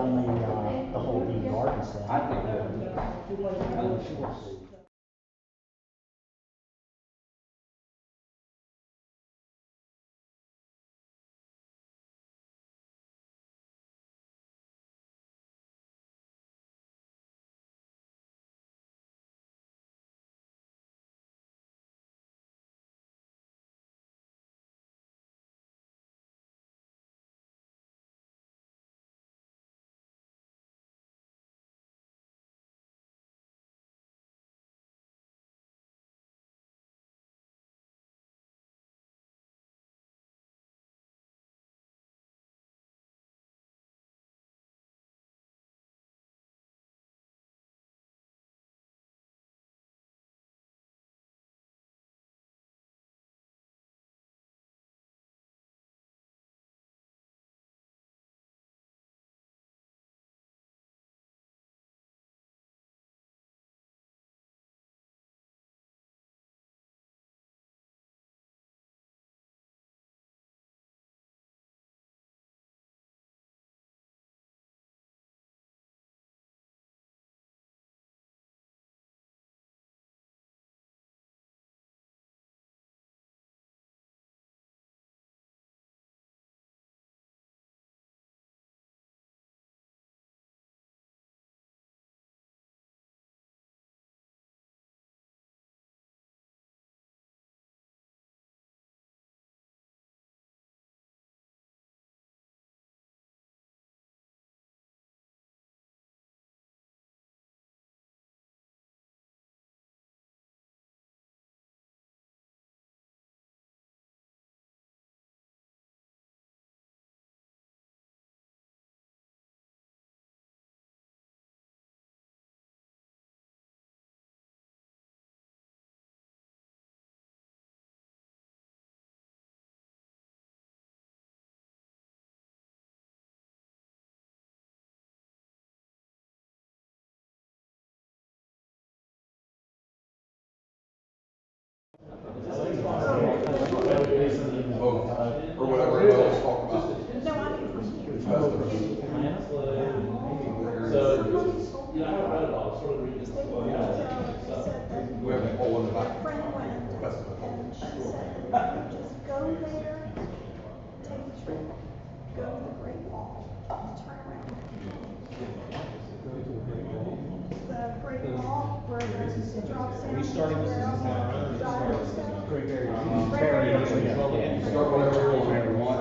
down the whole Dean Garden stuff. I think that or whatever else talk about. So, you know, I haven't read it all, sort of reading it. We have a poll in the back. And said, just go there, take a trip, go to the Great Wall, and turn around. The Great Wall, where it drops down. Restarting this is Very, very, Start whatever you want.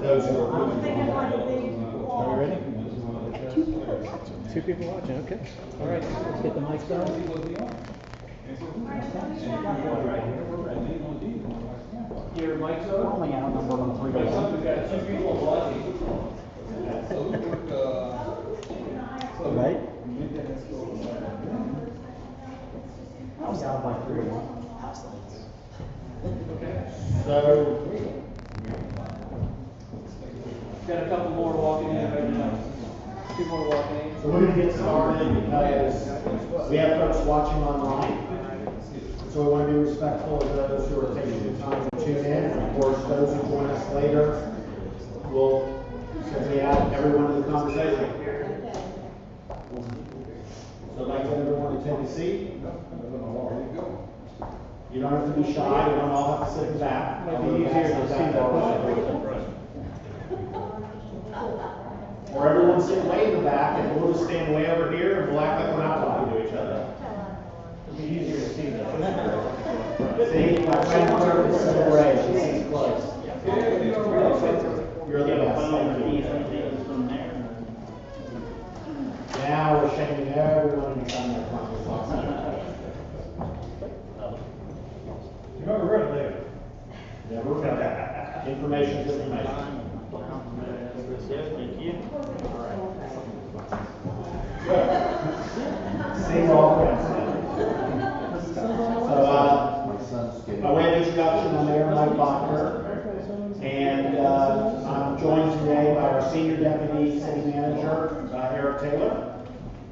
Those who are thinking like a big wall. Are we ready? Two people watching, okay. All right, let's get the mics on. Your mic's We're on? only outnumbered on 3 to 1. We've got 2 people watching. So we work, Right? I was down by 3 to 1. So, Got a couple more walking in right now. 2 more walking in. so we're going to get started because we have folks watching online. So we want to be respectful of those who are taking the time to tune in. And of course, those who join us later will simply add everyone to the conversation. So I'd like everyone to take a seat. You don't have to be shy. We don't all have to sit in the back. It might be easier to see that. Or everyone sit way in the back and we'll just stand way over here and we'll act like we're not talking to each other. It'll be easier to see that. See, my friend Kurt is so brave. She sees close. You're the best. Thank you. Now we're shaming everyone in the front. You never read it later. Never read it. Information is information. Thank you. Same all friends. So, by way of introduction, I'm Mayor Mike Bodker, and I'm joined today by our Senior Deputy City Manager, Eric Taylor.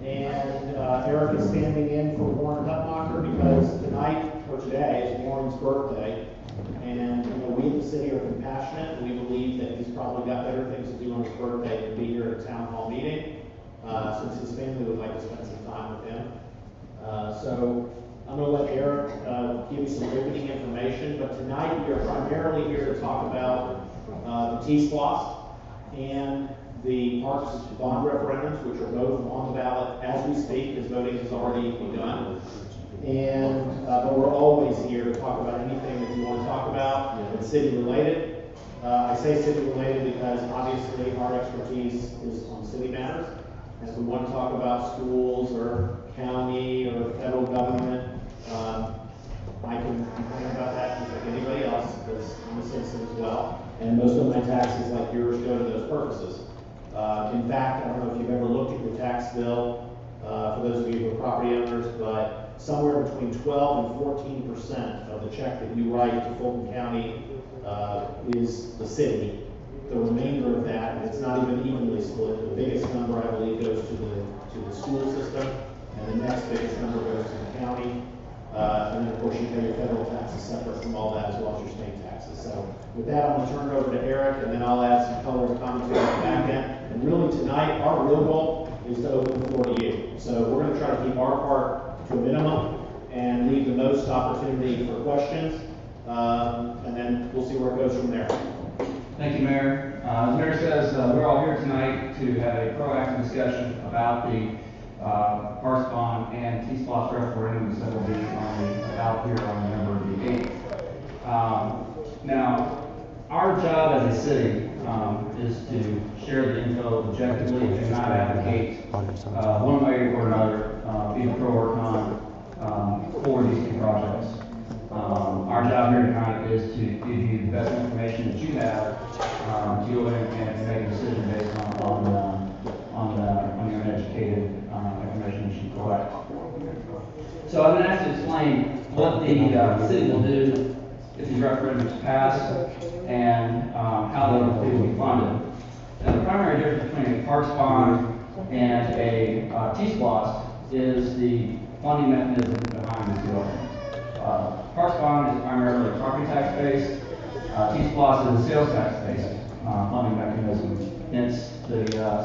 And Eric is standing in for Warren Hutmacher because tonight, or today, is Warren's birthday. And we at the city are compassionate. We believe that he's probably got better things to do on his birthday than be here at a town hall meeting, since his family would like to spend some time with him. So I'm going to let Eric give you some opening information, but tonight we are primarily here to talk about the TSPLOST and the parks bond referendums, which are both on the ballot as we speak, as voting has already begun. And but we're always here to talk about anything that you want to talk about that's city related. I say city related because obviously our expertise is on city matters. If we want to talk about schools or county or federal government, I can complain about that just like anybody else, because I'm a citizen as well. And most of my taxes, like yours, go to those purposes. In fact, I don't know if you've ever looked at your tax bill, for those of you who are property owners, but somewhere between 12 and 14% of the check that you write to Fulton County is the city. The remainder of that, and it's not even evenly split. The biggest number, I believe, goes to the school system, and the next biggest number goes to the county. And then, of course, you pay your federal taxes separate from all that, as well as your state taxes. So with that, I'm going to turn it over to Eric, and then I'll add some color and commentary on the back end. And really tonight, our real goal is to open the floor to you. So we're going to try to keep our part to a minimum and leave the most opportunity for questions. And then we'll see where it goes from there. Thank you, Mayor. As Mayor says, we're all here tonight to have a proactive discussion about the parks bond and TSPLOST referendums that will be on the ballot here on November the 8th. Now, our job as a city is to share the info objectively and not advocate one way or another, either pro or con, for these two projects. Our job here tonight is to give you the best information that you have to go in and make a decision based on your uneducated information that you collect. So I've been asked to explain what the city will do if these referendums pass and how they will be funded. Now, the primary difference between a parks bond and a TSPLOST is the funding mechanism behind the two of them. Parks bond is primarily property tax based. TSPLOST is a sales tax based funding mechanism. Hence the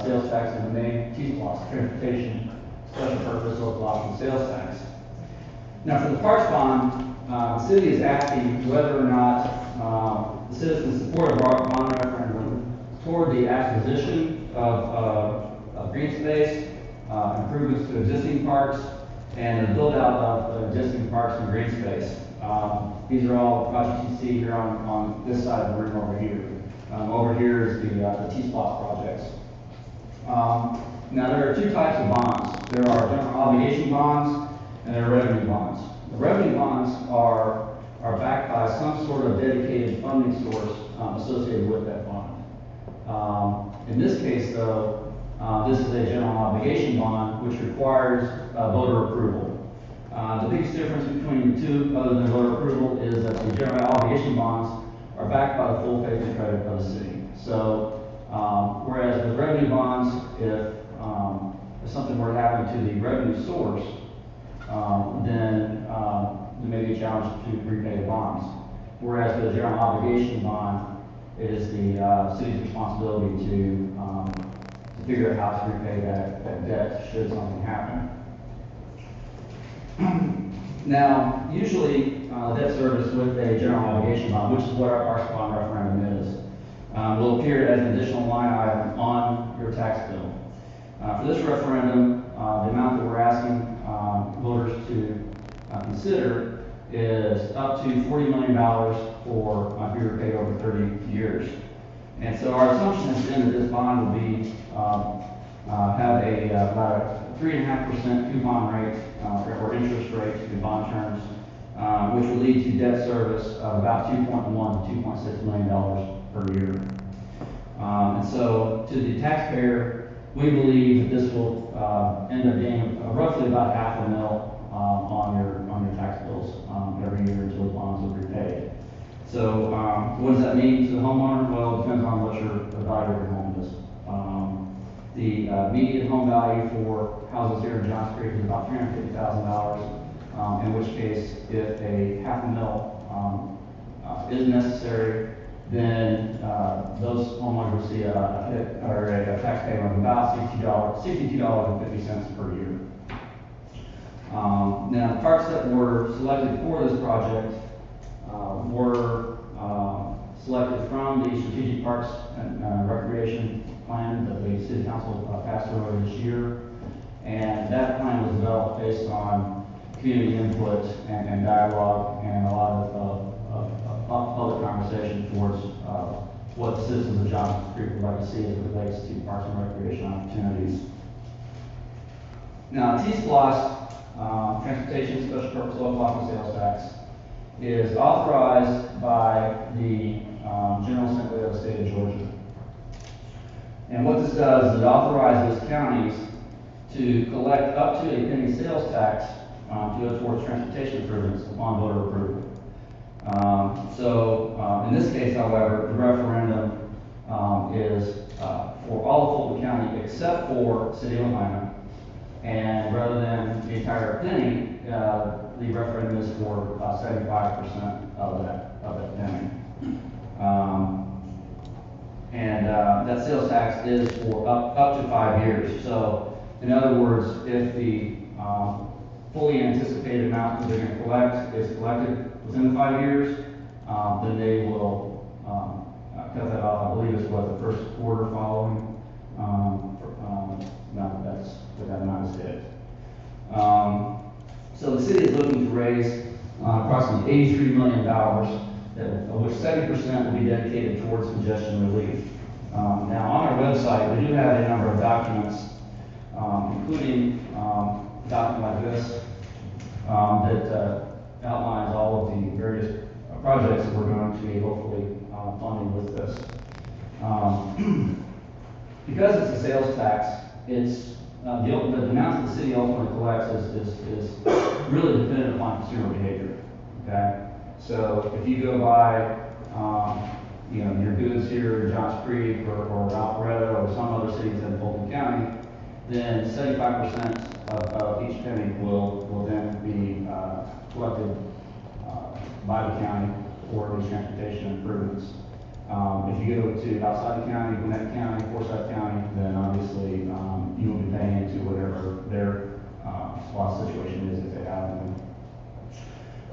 sales tax is the name TSPLOST, Transportation Special Purpose Local Option Sales Tax. Now for the parks bond, the city is asking whether or not the citizens support a bond referendum toward the acquisition of green space, improvements to existing parks, and the build out of existing parks and green space. These are all projects you see here on this side of the room over here. Over here is the TSPLOST projects. Now there are two types of bonds. There are general obligation bonds and there are revenue bonds. The revenue bonds are backed by some sort of dedicated funding source associated with that bond. In this case though, this is a general obligation bond which requires voter approval. The biggest difference between the two, other than voter approval, is that the general obligation bonds are backed by the full faith and credit of the city. So, whereas with revenue bonds, if something were to happen to the revenue source, then there may be a challenge to repay the bonds. Whereas with a general obligation bond, it is the city's responsibility to figure out how to repay that debt should something happen. Now, usually debt service with a general obligation bond, which is what our parks bond referendum is, will appear as an additional line item on your tax bill. For this referendum, the amount that we're asking voters to consider is up to $40 million for to be repaid over 30 years. And so our assumption is then that this bond will be have about a 3.5% coupon rate or interest rate in bond terms, which will lead to debt service of about $2.1 to $2.6 million per year. And so to the taxpayer, we believe that this will end up being roughly about $500,000 on your tax bills every year until the bonds are repaid. So what does that mean to the homeowner? Well, it depends on what your value of your home is. The median home value for houses here in Johns Creek is about $350,000. In which case, if a $500,000 is necessary then those homeowners will see a hit or a tax payment of about $62.50 per year. Now, the parks that were selected for this project were selected from the Strategic Parks and Recreation Plan that the City Council passed earlier this year. And that plan was developed based on community input and dialogue and a lot of public conversation towards what the citizens of Johnson Creek would like to see as it relates to parks and recreation opportunities. Now, TSPLOST, Transportation Special Purpose Local Option Sales Tax, is authorized by the General Assembly of the State of Georgia. And what this does is it authorizes counties to collect up to a penny sales tax to go towards transportation improvements upon voter approval. In this case, however, the referendum is for all of Fulton County except for City of Atlanta. And rather than the entire penny, the referendum is for 75% of that penny. That sales tax is for up to 5 years. So, in other words, if the fully anticipated amount that they're going to collect is collected within the 5 years, then they will cut that off. I believe it's the first quarter following. That amount is hit. So the city is looking to raise approximately $83 million, of which 70% will be dedicated towards congestion relief. Now, on our website, we do have a number of documents, including a document like this that outlines all of the various projects that we're going to be hopefully funding with this. Because it's a sales tax, it's the amount that the city ultimately collects is really dependent upon consumer behavior. Okay, so if you go buy, your goods here in Johns Creek or Alpharetta or some other cities in Fulton County, then 75% of each penny will then be collected by the county for these transportation improvements. If you go to outside the county, Gwinnett County, Forsyth County, then obviously you will be paying into whatever their SPLOST situation is if they have them.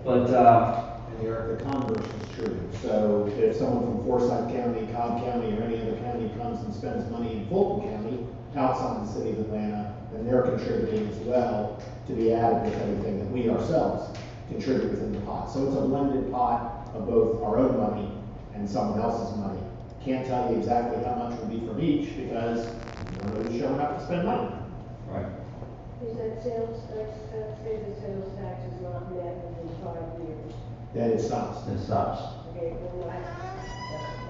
But the converse is true. So if someone from Forsyth County, Cobb County, or any other county comes and spends money in Fulton County outside the city of Atlanta, then they're contributing as well to be added with everything that we ourselves contribute within the pot. So it's a blended pot of both our own money and someone else's money. Can't tell you exactly how much will be from each because nobody's showing up to spend money. right. Is that sales tax, say the sales tax is not met within 5 years? Then it stops. It stops. Okay, well,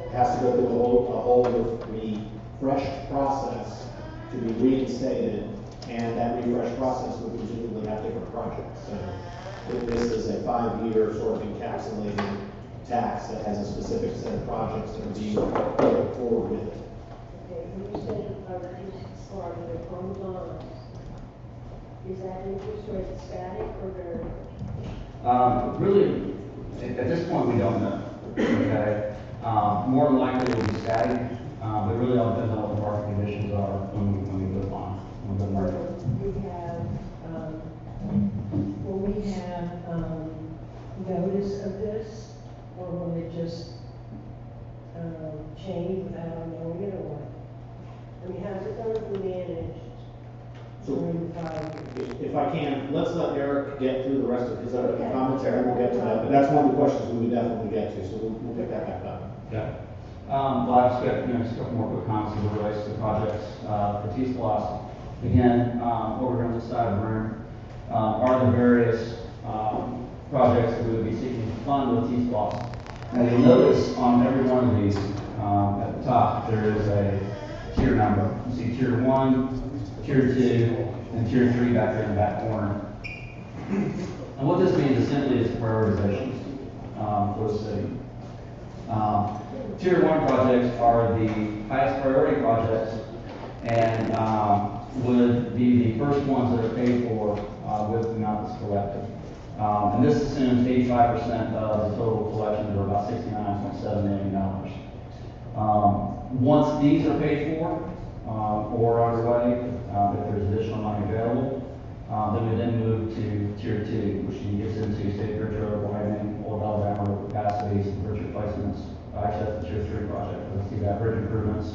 It has to go through a whole refreshed process to be reinstated, and that refreshed process will presumably have different projects. So this is a 5-year sort of encapsulated tax that has a specific set of projects that are being put forward with it. okay, when you said or on bonds, is that interest rate static or variable? Really, at this point, we don't know. Okay, more than likely it will be static, but really all depends on what the market conditions are when we go on. Will we have notice of this, or will it just change without knowing it, or what? I mean, how's it going to be managed during the 5 years? If I can, let's let Eric get through the rest of his commentary. We'll get to that, but that's one of the questions we would definitely get to, so we'll pick that back up. Yeah. Well, I've just got just a couple more quick comments as it relates to projects for TSPLOST. Again, over here on this side of the room are the various projects that we would be seeking to fund with TSPLOST. Now you'll notice on every one of these at the top there is a tier number. You see tier 1, tier 2, and tier 3 back there in the back corner. And what this means is simply is prioritizations for the city. Tier 1 projects are the highest priority projects and would be the first ones that are paid for with the amount that's collected. And this assumes 85% of the total collections, or about $69.7 million. Once these are paid for, or underway, if there's additional money available, then we then move to tier 2, which gets into state bridge road widening, old Alabama road capacities, and bridge replacements, access to tier 3 project. Let's see that bridge improvements.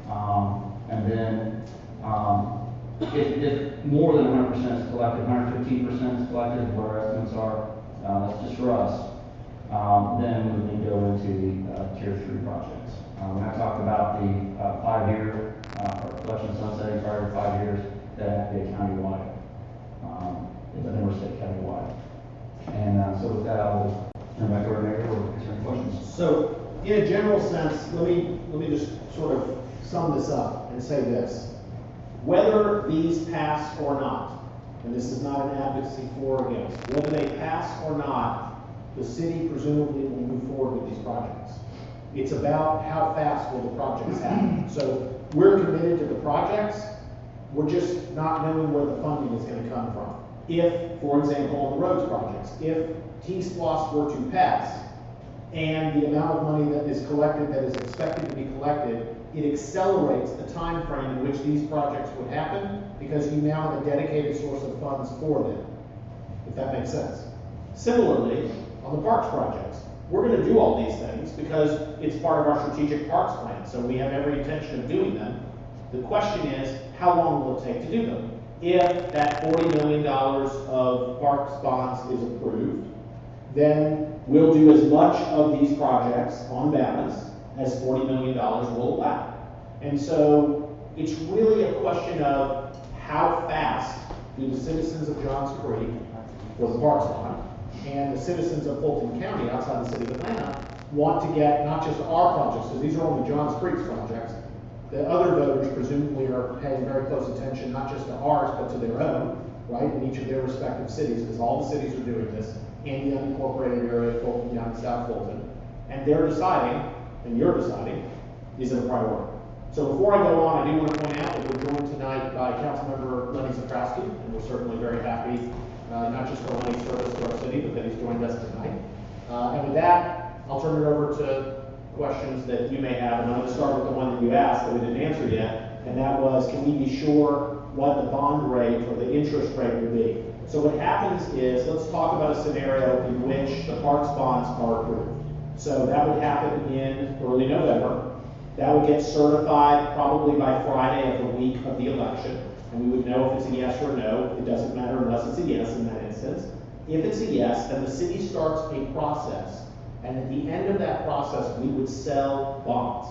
And then, if more than 100% is collected, 115% is collected, what our estimates are, that's just for us, then we would then go into the tier 3 projects. When I talked about the 5-year collection sunsetting prior to 5 years, that have to be countywide. It's a member state countywide. And so with that, I will turn back over to Mayor or answer any questions. So, in a general sense, let me just sort of sum this up and say this. Whether these pass or not, and this is not an advocacy for or against, whether they pass or not, the city presumably will move forward with these projects. It's about how fast will the projects happen. So we're committed to the projects, we're just not knowing where the funding is going to come from. If, for example, on the roads projects, if TSPLOST were to pass, and the amount of money that is collected, that is expected to be collected, it accelerates the time frame in which these projects would happen because you now have a dedicated source of funds for them, if that makes sense. Similarly, on the parks projects, we're going to do all these things because it's part of our strategic parks plan, so we have every intention of doing them. The question is, how long will it take to do them? If that $40 million of parks bonds is approved, then we'll do as much of these projects on balance as $40 million will allow. And so it's really a question of how fast do the citizens of Johns Creek, for the parks bond, and the citizens of Fulton County outside the city of Atlanta want to get not just our projects, because these are only Johns Creek's projects. The other voters presumably are paying very close attention, not just to ours, but to their own, right, in each of their respective cities, because all the cities are doing this, in the unincorporated area, Fulton County, South Fulton. And they're deciding, and you're deciding, is it a priority? So before I go on, I do want to point out that we're joined tonight by Councilmember Lenny Zaprowski, and we're certainly very happy, not just for Lenny's service to our city, but that he's joined us tonight. And with that, I'll turn it over to questions that you may have, and I'm going to start with the one that you asked that we didn't answer yet, and that was, can we be sure what the bond rate or the interest rate will be? So what happens is, let's talk about a scenario in which the parks bonds are approved. So that would happen in early November. That would get certified probably by Friday of the week of the election, and we would know if it's a yes or a no. It doesn't matter unless it's a yes in that instance. If it's a yes, then the city starts a process, and at the end of that process, we would sell bonds.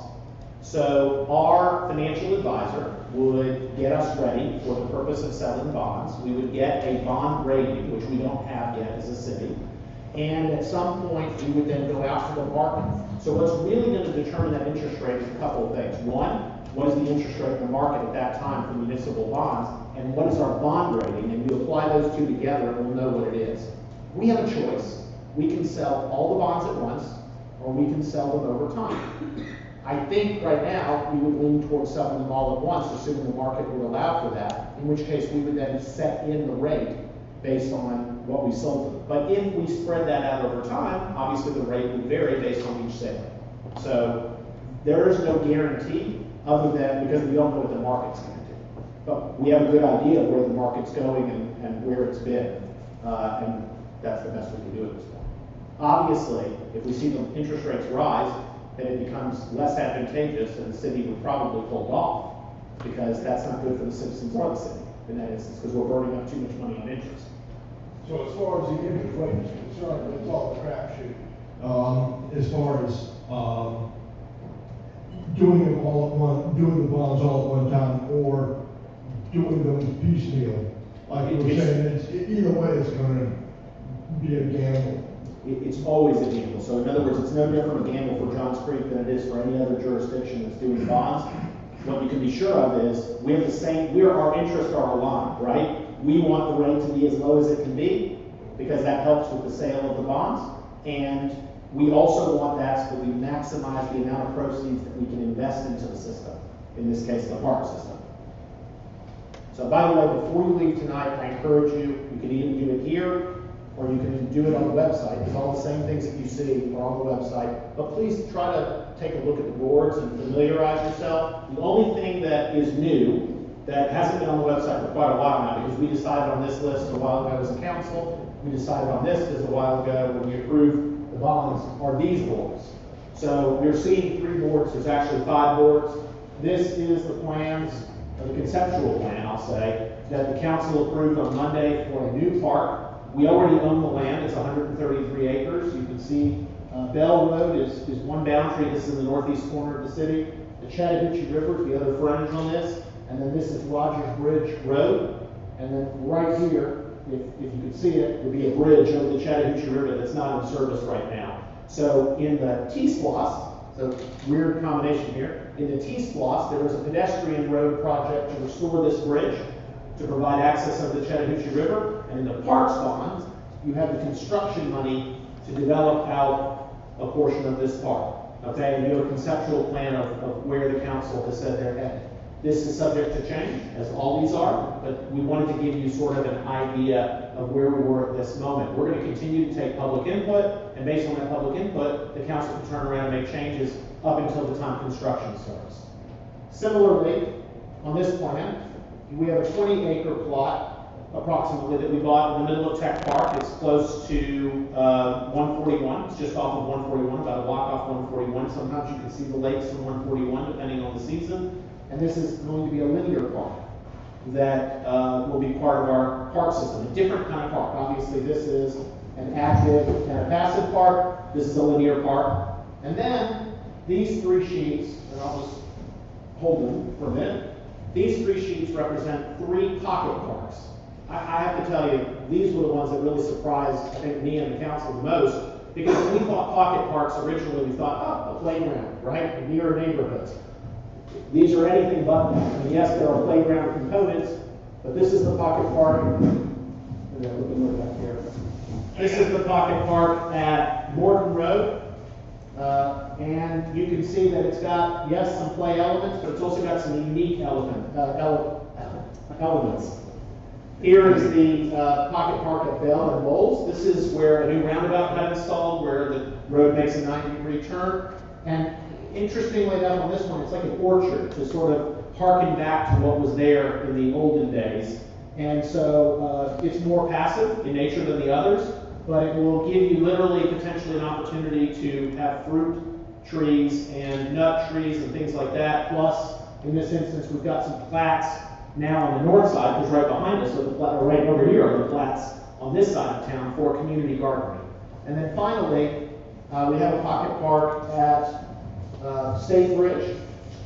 So our financial advisor would get us ready for the purpose of selling bonds. We would get a bond rating, which we don't have yet as a city. And at some point, we would then go out to the market. So what's really going to determine that interest rate is a couple of things. One, what is the interest rate in the market at that time for municipal bonds? And what is our bond rating? And you apply those two together, and we'll know what it is. We have a choice. We can sell all the bonds at once, or we can sell them over time. I think right now, we would lean towards selling them all at once, assuming the market would allow for that, in which case we would then set in the rate based on what we sold them. But if we spread that out over time, obviously the rate would vary based on each sale. So there is no guarantee other than, because we don't know what the market's going to do. But we have a good idea of where the market's going and where it's been. And that's the best we can do at this point. Obviously, if we see the interest rates rise, then it becomes less advantageous and the city would probably hold off, because that's not good for the citizens or the city in that instance, because we're burning up too much money on interest. So as far as the interest rate is concerned, it's all a crapshoot. As far as doing them all at one, doing the bonds all at one time, or doing them piecemeal, like you were saying, either way, it's going to be a gamble. It's always a gamble. So in other words, it's no different a gamble for Johns Creek than it is for any other jurisdiction that's doing bonds. What you can be sure of is we have the same, our interests are aligned, right? We want the rate to be as low as it can be because that helps with the sale of the bonds. And we also want that so that we maximize the amount of proceeds that we can invest into the system, in this case, the park system. So by the way, before you leave tonight, I encourage you, you can either do it here or you can do it on the website, because all the same things that you see are on the website. But please try to take a look at the boards and familiarize yourself. The only thing that is new, that hasn't been on the website for quite a while now, because we decided on this list a while ago as a council, we decided on this list a while ago when we approved the bonds, are these boards. So you're seeing 3 boards, there's actually 5 boards. This is the plans, the conceptual plan, I'll say, that the council approved on Monday for a new park. We already own the land, it's 133 acres. You can see Bell Road is one boundary, this is in the northeast corner of the city. The Chattahoochee River is the other frontage on this, and then this is Rogers Bridge Road. And then right here, if you can see it, would be a bridge over the Chattahoochee River that's not in service right now. So in the TSPLOST, so weird combination here, in the TSPLOST, there was a pedestrian road project to restore this bridge to provide access over the Chattahoochee River. And in the parks bonds, you have the construction money to develop out a portion of this park. Okay, and you have a conceptual plan of where the council has said they're headed. This is subject to change, as all these are, but we wanted to give you sort of an idea of where we were at this moment. We're going to continue to take public input, and based on that public input, the council can turn around and make changes up until the time construction starts. Similarly, on this plan, we have a 20-acre plot, approximately, that we bought in the middle of Tech Park. It's close to 141. It's just off of 141, about a block off 141. Sometimes you can see the lakes from 141, depending on the season. And this is going to be a linear park that will be part of our park system, a different kind of park. Obviously, this is an active and a passive park. This is a linear park. And then these 3 sheets, and I'll just hold them for a minute. These 3 sheets represent 3 pocket parks. I have to tell you, these were the ones that really surprised, I think, me and the council the most, because when we thought pocket parks originally, we thought, oh, a playground, right, near neighborhoods. These are anything but that. And yes, there are playground components, but this is the pocket park. Back here. This is the pocket park at Morton Road. And you can see that it's got, yes, some play elements, but it's also got some unique elements. Here is the pocket park at Bell and Bowles. This is where a new roundabout got installed, where the road makes a 90-degree turn. And interestingly enough, on this one, it's like an orchard to sort of harken back to what was there in the olden days. And so it's more passive in nature than the others, but it will give you literally potentially an opportunity to have fruit trees and nut trees and things like that. Plus, in this instance, we've got some plats now on the north side, because right behind us, or right over here are the plats on this side of town for community gardening. And then finally, we have a pocket park at State Bridge.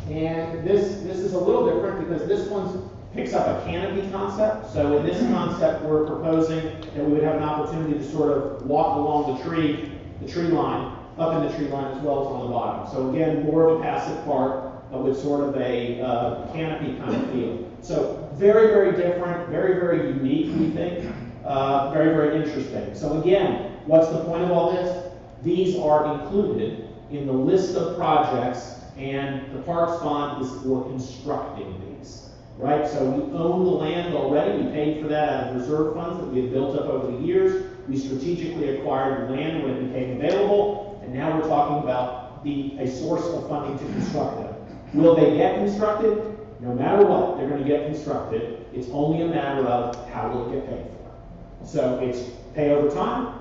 And this is a little different because this one picks up a canopy concept. So in this concept, we're proposing that we would have an opportunity to sort of walk along the tree line, up in the tree line as well as on the bottom. So again, more of a passive park, but with sort of a canopy kind of feel. So very, very different, very, very unique, we think. Very, very interesting. So again, what's the point of all this? These are included in the list of projects, and the Parks Bond is for constructing these, right? So we own the land already. We paid for that out of reserve funds that we had built up over the years. We strategically acquired the land when it became available, and now we're talking about a source of funding to construct them. Will they get constructed? No matter what, they're going to get constructed. It's only a matter of how will it get paid for. So it's pay over time,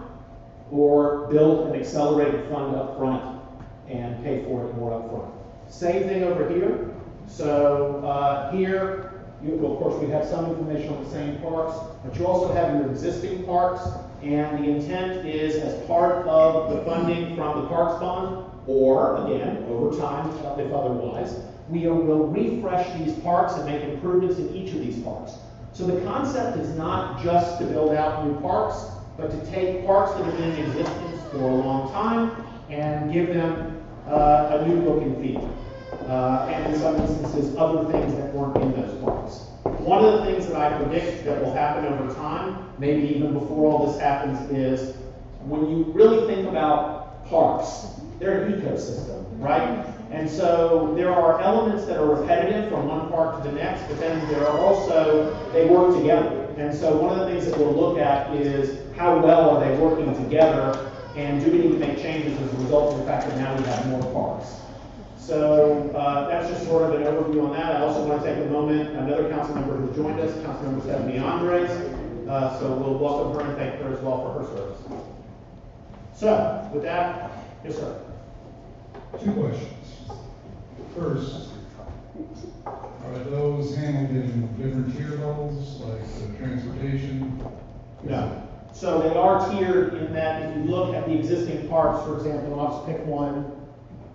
or build an accelerated fund up front and pay for it more up front. Same thing over here. So here, of course, we have some information on the same parks, but you also have your existing parks, and the intent is, as part of the funding from the Parks Bond, or again, over time, if otherwise, we will refresh these parks and make improvements in each of these parks. So the concept is not just to build out new parks, but to take parks that have been in existence for a long time and give them a new look and feel. And in some instances, other things that weren't in those parks. One of the things that I predict that will happen over time, maybe even before all this happens, is when you really think about parks, they're an ecosystem, right? And so there are elements that are repetitive from one park to the next, but then there are also, they work together. And so one of the things that we'll look at is how well are they working together, and do we need to make changes as a result of the fact that now we have more parks? So that's just sort of an overview on that. I also want to take a moment, another council member who's joined us, Councilmember Stephanie Andres. So we'll welcome her and thank her as well for her service. So with that, yes, sir. Two questions. First, are those handled in different tier levels, like the transportation? No. So they are tiered in that if you look at the existing parks, for example, and I'll just pick one.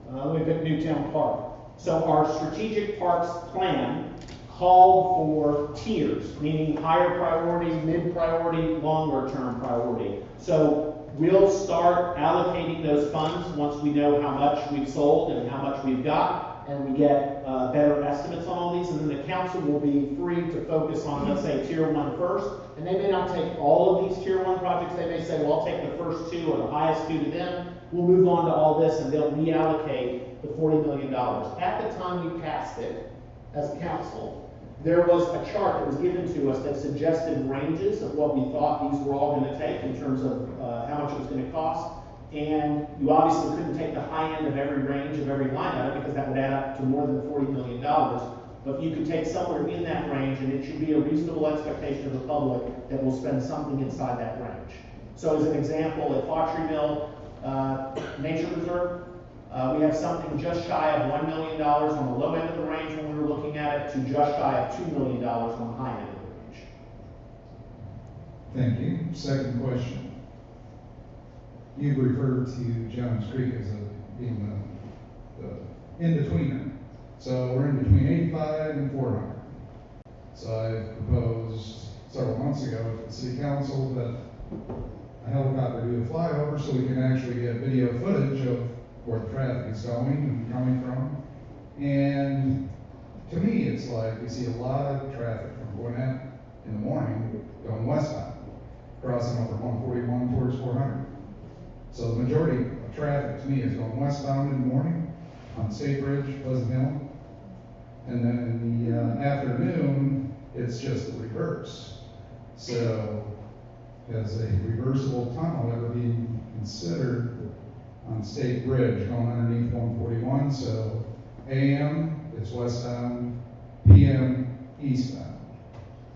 Let me pick Newtown Park. So our strategic parks plan called for tiers, meaning higher priority, mid-priority, longer-term priority. So we'll start allocating those funds once we know how much we've sold and how much we've got, and we get better estimates on all these, and then the council will be free to focus on, let's say, tier 1 first, and they may not take all of these tier 1 projects. They may say, well, I'll take the first 2 or the highest 2 to them. We'll move on to all this, and they'll reallocate the $40 million. At the time we passed it as a council, there was a chart that was given to us that suggested ranges of what we thought these were all going to take in terms of how much it was going to cost. And you obviously couldn't take the high end of every range of every line item because that would add up to more than $40 million. But you could take somewhere in that range, and it should be a reasonable expectation of the public that we'll spend something inside that range. So as an example, at Fawtree Mill Nature Reserve, we have something just shy of $1 million on the low end of the range when we were looking at it, to just shy of $2 million on the high end of the range. Thank you. Second question. You referred to Jones Creek as being the in-betweener. So we're in between 85 and 400. So I proposed several months ago to the city council that a helicopter do a flyover so we can actually get video footage of where the traffic is going and coming from. And to me, it's like we see a lot of traffic from Gwinnett in the morning going westbound, crossing over 141 towards 400. So the majority of traffic to me is going westbound in the morning on State Bridge, Pleasant Hill. And then in the afternoon, it's just the reverse. So has a reversible tunnel ever been considered on State Bridge going underneath 141? So AM, it's westbound, PM, eastbound.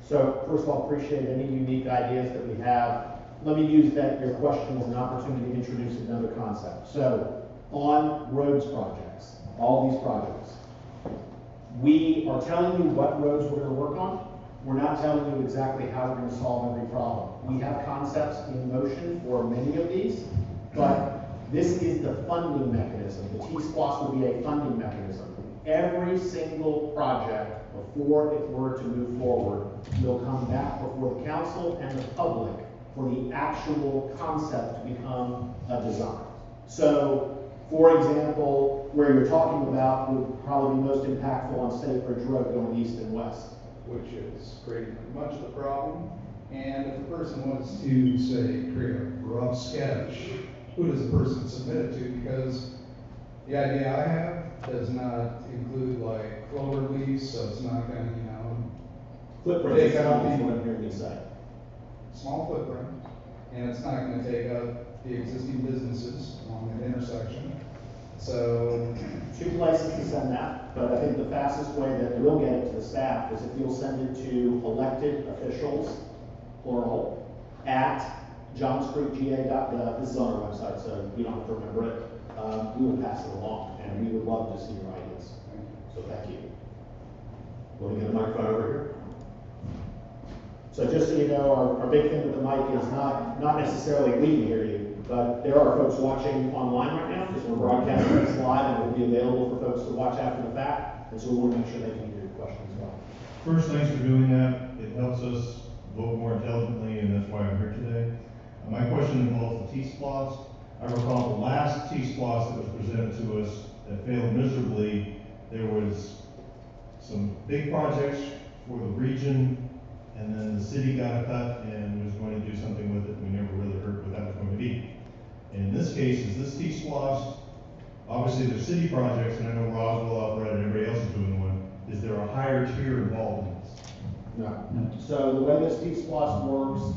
So first of all, appreciate any unique ideas that we have. Let me use your question as an opportunity to introduce another concept. So on roads projects, all these projects, we are telling you what roads we're going to work on. We're not telling you exactly how we're going to solve every problem. We have concepts in motion for many of these, but this is the funding mechanism. The TSPLOST will be a funding mechanism. Every single project, before it were to move forward, will come back before the council and the public for the actual concept to become a design. So, for example, where you're talking about would probably be most impactful on State Bridge Road going east and west. Which is creating much of the problem. And if a person wants to, say, create a rough sketch, who does the person submit it to? Because the idea I have does not include like clover leaves, so it's not going to, Footprint take is out what the I'm hearing you say. small footprint, and it's not going to take up the existing businesses along that intersection. So, 2 places to send that, but I think the fastest way that we'll get it to the staff is if you'll send it to elected officials, plural, at johnscreekga.gov. This is on our website, so you don't have to remember it. We will pass it along, and we would love to see your ideas. So thank you. Want to get a microphone over here? So just so you know, our big thing with the mic is not necessarily we can hear you, but there are folks watching online right now because we're broadcasting this live and it will be available for folks to watch after the fact, and so we want to make sure they can hear your question as well. First, thanks for doing that. It helps us vote more intelligently, and that's why I'm here today. My question involves the TSPLOST. I recall the last TSPLOST that was presented to us that failed miserably. There was some big projects for the region, and then the city got a cut and was going to do something with it. We never really heard what that was going to be. In this case, is this TSPLOST, obviously there's city projects, and I know Roswell, Alpharetta, and everybody else is doing one. Is there a higher tier involved in this? No. So the way this TSPLOST works,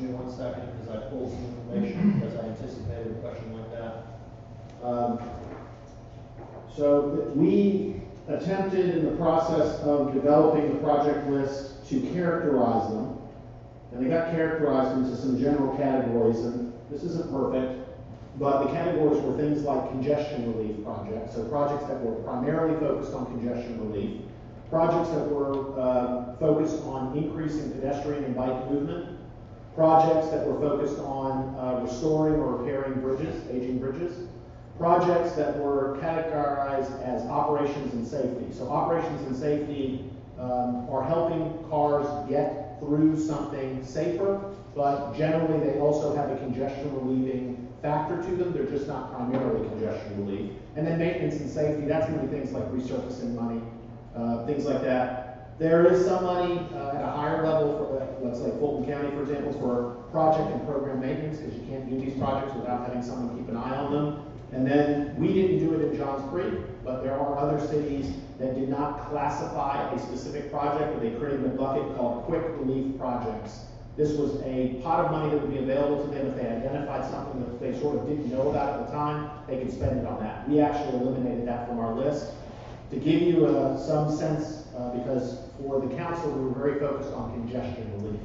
me 1 second, because I pulled some information, because I anticipated a question like that. So we attempted in the process of developing the project list to characterize them, and they got characterized into some general categories, and this isn't perfect, but the categories were things like congestion relief projects, so projects that were primarily focused on congestion relief, projects that were focused on increasing pedestrian and bike movement, projects that were focused on restoring or repairing bridges, aging bridges, projects that were categorized as operations and safety. So operations and safety are helping cars get through something safer, but generally they also have a congestion relieving factor to them. They're just not primarily congestion relief. And then maintenance and safety, that's going to be things like resurfacing money, things like that. There is some money at a higher level for, let's say Fulton County, for example, for project and program maintenance, because you can't do these projects without having someone keep an eye on them. And then we didn't do it in Johns Creek, but there are other cities that did not classify a specific project, but they created a bucket called quick relief projects. This was a pot of money that would be available to them if they identified something that they sort of didn't know about at the time, they could spend it on that. We actually eliminated that from our list. To give you some sense, because for the council, we were very focused on congestion relief.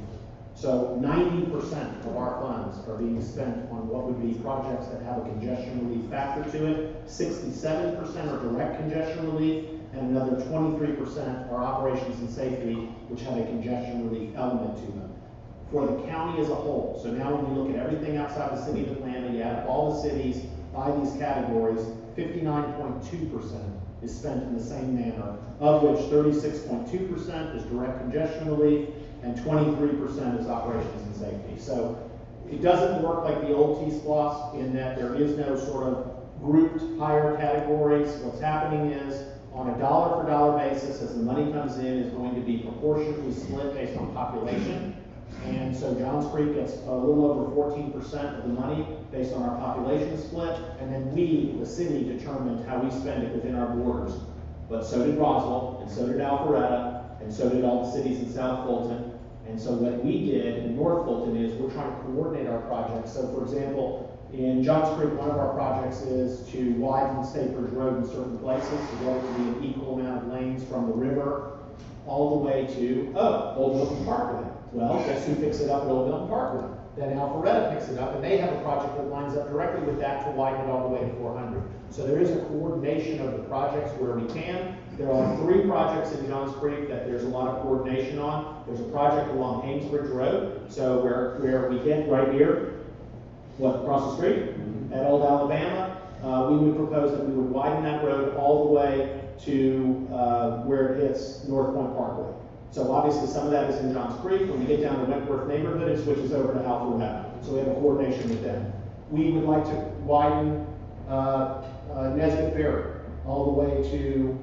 So 90% of our funds are being spent on what would be projects that have a congestion relief factor to it. 67% are direct congestion relief, and another 23% are operations and safety, which have a congestion relief element to them. For the county as a whole, so now when you look at everything outside the city of Atlanta, you add all the cities by these categories, 59.2% is spent in the same manner, of which 36.2% is direct congestion relief, and 23% is operations and safety. So it doesn't work like the old TSPLOST in that there is no sort of grouped higher categories. What's happening is on a dollar for dollar basis, as the money comes in, is going to be proportionately split based on population. And so Johns Creek gets a little over 14% of the money based on our population split. And then we, the city, determined how we spend it within our borders. But so did Roswell, and so did Alpharetta, and so did all the cities in South Fulton. And so what we did in North Fulton is we're trying to coordinate our projects. So for example, in Johns Creek, one of our projects is to widen State Bridge Road in certain places to get it to be an equal amount of lanes from the river all the way to, Old Milton Parkway. Well, guess who picks it up at Old Milton Parkway? Then Alpharetta picks it up, and they have a project that lines up directly with that to widen it all the way to 400. So there is a coordination of the projects where we can. There are 3 projects in Johns Creek that there's a lot of coordination on. There's a project along Amesbridge Road, so where we get right here, across the street, at Old Alabama, we would propose that we would widen that road all the way to where it hits North Point Parkway. So obviously some of that is in Johns Creek. When we get down to Wentworth neighborhood, it switches over to Alpharetta. So we have a coordination with them. We would like to widen Nesbitt Ferry all the way to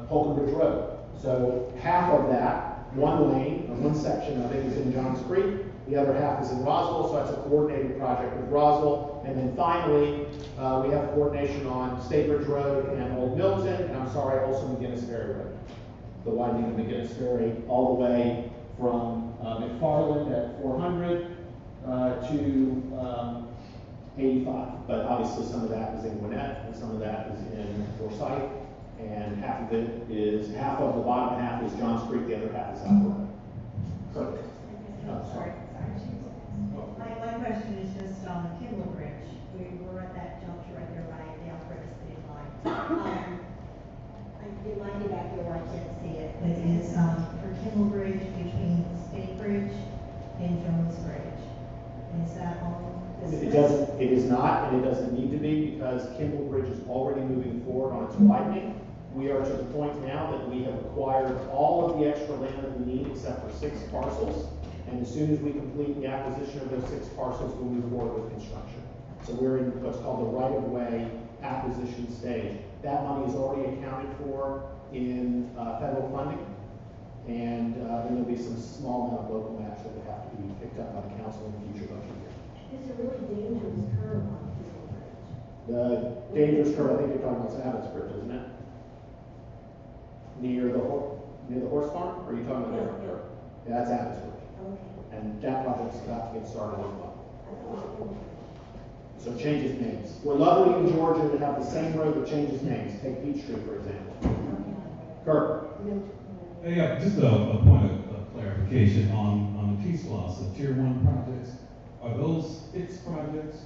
Holcomb Ridge Road. So half of that, one lane, or one section of it is in Johns Creek. The other half is in Roswell, so that's a coordinated project with Roswell. And then finally, we have coordination on State Bridge Road and Old Milton, and I'm sorry, also McGinnis Ferry Road. The widening of McGinnis Ferry all the way from McFarland at 400 to 85. But obviously some of that is in Gwinnett, and some of that is in Forsyth, and half of the bottom half is Johns Creek, the other half is Alpharetta. Perfect. Sorry. My question is just on the Kimball Bridge. We're at that juncture right there by the Alpharetta City line. It might be back there where I can't see it, but it's for Kimball Bridge between State Bridge and Jones Bridge. Is that all? It is not, and it doesn't need to be, because Kimball Bridge is already moving forward on its widening. We are to the point now that we have acquired all of the extra land that we need except for 6 parcels. And as soon as we complete the acquisition of those 6 parcels, we'll move forward with construction. So we're in what's called the right-of-way acquisition stage. That money is already accounted for in federal funding, and then there'll be some small amount of local match that would have to be picked up by the council in the future budget year. It's a really dangerous curve on Kimball Bridge. The dangerous curve, I think you're talking about Abbott's Bridge, isn't it? Near the horse farm, or are you talking about a different curve? Yeah, that's Abbott's Bridge. Okay. And that project's about to get started as well. So it changes names. We're lovely in Georgia to have the same road that changes names. Take Peachtree, for example. Kirk. Yeah, just a point of clarification on the TSPLOST, the Tier 1 projects. Are those fixed projects?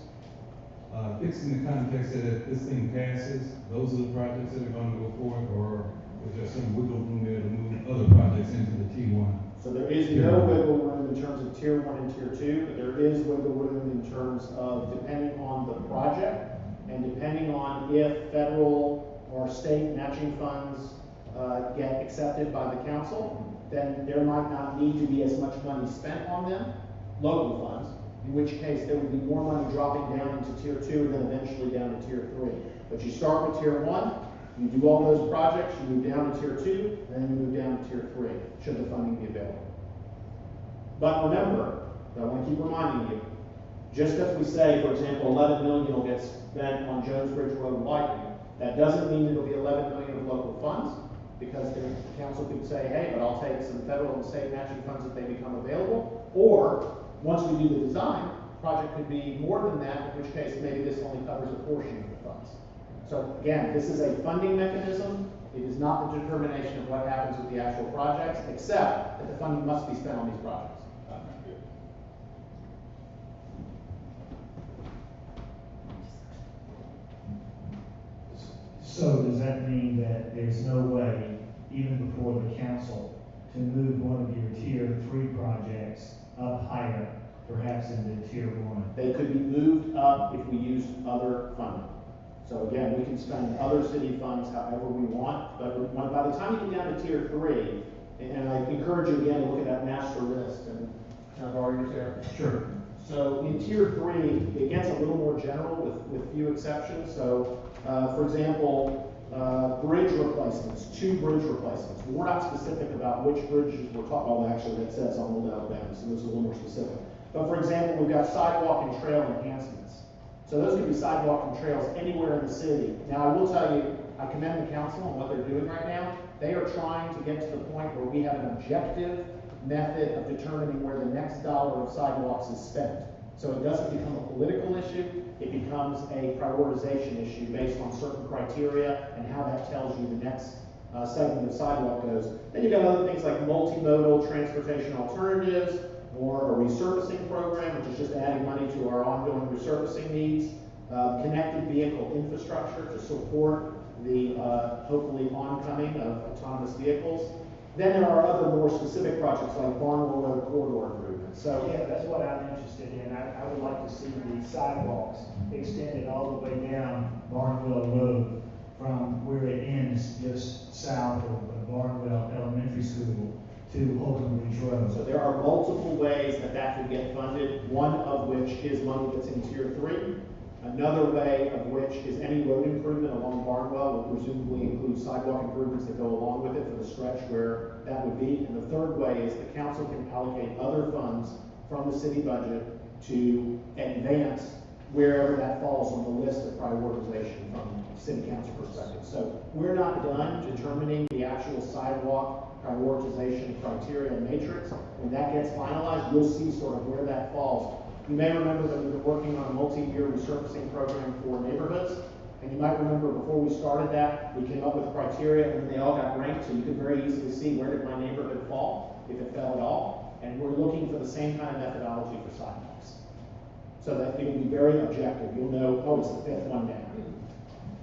Fixed in the context that if this thing passes, those are the projects that are going to go forward, or is there some wiggle room there to move other projects into the T1? So there is no wiggle room in terms of Tier 1 and Tier 2, but there is wiggle room in terms of depending on the project and depending on if federal or state matching funds get accepted by the council, then there might not need to be as much money spent on them, local funds, in which case there would be more money dropping down into Tier 2 and then eventually down to Tier 3. But you start with Tier 1, you do all those projects, you move down to Tier 2, and then you move down to Tier 3, should the funding be available. But remember, I want to keep reminding you, just as we say, for example, 11 million will get spent on Jones Bridge Road widening, that doesn't mean it'll be 11 million of local funds, because the council could say, hey, but I'll take some federal and state matching funds if they become available, or once we do the design, the project could be more than that, in which case maybe this only covers a portion of the funds. So again, this is a funding mechanism. It is not the determination of what happens with the actual projects, except that the funding must be spent on these projects. So does that mean that there's no way, even before the council, to move one of your Tier 3 projects up higher, perhaps into Tier 1? They could be moved up if we used other funding. So again, we can spend other city funds however we want, but by the time you get down to Tier 3, and I encourage you again to look at that master list, and can I borrow yours there? Sure. So in Tier 3, it gets a little more general with few exceptions. So for example, bridge replacements, 2 bridge replacements. We're not specific about which bridges we're talking about. Actually, that says on Old Alabama, so those are a little more specific. But for example, we've got sidewalk and trail enhancements. So those could be sidewalk and trails anywhere in the city. Now, I will tell you, I commend the council on what they're doing right now. They are trying to get to the point where we have an objective method of determining where the next dollar of sidewalks is spent. So it doesn't become a political issue, it becomes a prioritization issue based on certain criteria and how that tells you the next segment of sidewalk goes. Then you've got other things like multimodal transportation alternatives, or a resurfacing program, which is just adding money to our ongoing resurfacing needs, connected vehicle infrastructure to support the hopefully oncoming of autonomous vehicles. Then there are other more specific projects like Barnwell Road corridor improvements. So yeah, that's what I'm interested in. I would like to see the sidewalks extended all the way down Barnwell Road from where it ends just south of Barnwell Elementary School to Holcomb Ridge Road. So there are multiple ways that could get funded, one of which is money that's in Tier 3. Another way of which is any road improvement along Barnwell will presumably include sidewalk improvements that go along with it for the stretch where that would be. And the third way is the council can allocate other funds from the city budget to advance wherever that falls on the list of prioritization from city council perspective. So we're not done determining the actual sidewalk prioritization criteria and matrix. When that gets finalized, you'll see sort of where that falls. You may remember that we've been working on a multi-year resurfacing program for neighborhoods. And you might remember before we started that, we came up with criteria and they all got ranked, so you could very easily see where did my neighborhood fall, if it fell at all. And we're looking for the same kind of methodology for sidewalks. So that it will be very objective. You'll know, oh, it's the 5th one down.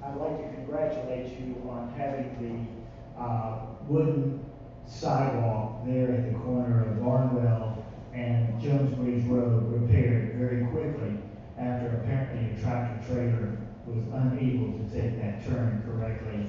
I'd like to congratulate you on having the wooden sidewalk there at the corner of Barnwell and Jones Bridge Road repaired very quickly after apparently a tractor trailer was unable to take that turn correctly.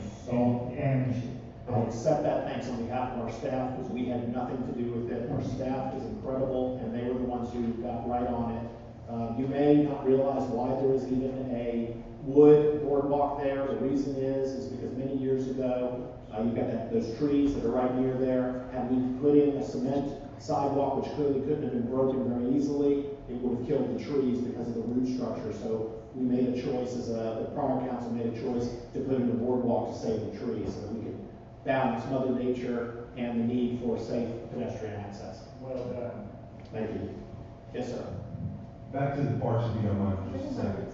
I accept that thanks on behalf of our staff, because we had nothing to do with it. Our staff is incredible, and they were the ones who got right on it. You may not realize why there is even a wood boardwalk there. The reason is because many years ago, you've got those trees that are right near there. Had we put in a cement sidewalk, which clearly couldn't have been broken very easily, it would have killed the trees because of the root structure. So we made a choice, the prior council made a choice to put in a boardwalk to save the trees so that we could balance Mother Nature and the need for safe pedestrian access. Well done. Thank you. Yes, sir. Back to the parks, if you don't mind, for just a second.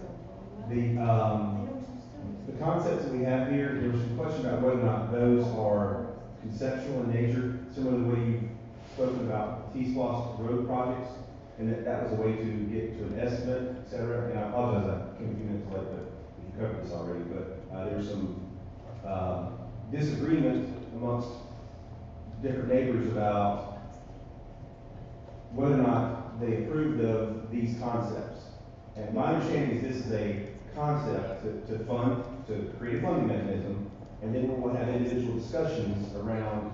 The concepts that we have here, there was some question about whether or not those are conceptual in nature, similar to the way you've spoken about TSPLOST road projects, and that was a way to get to an estimate, et cetera. And I apologize, I came a few minutes late, but we've covered this already, but there was some disagreement amongst different neighbors about whether or not they approved of these concepts. And my understanding is this is a concept to fund, to create a funding mechanism, and then we'll have individual discussions around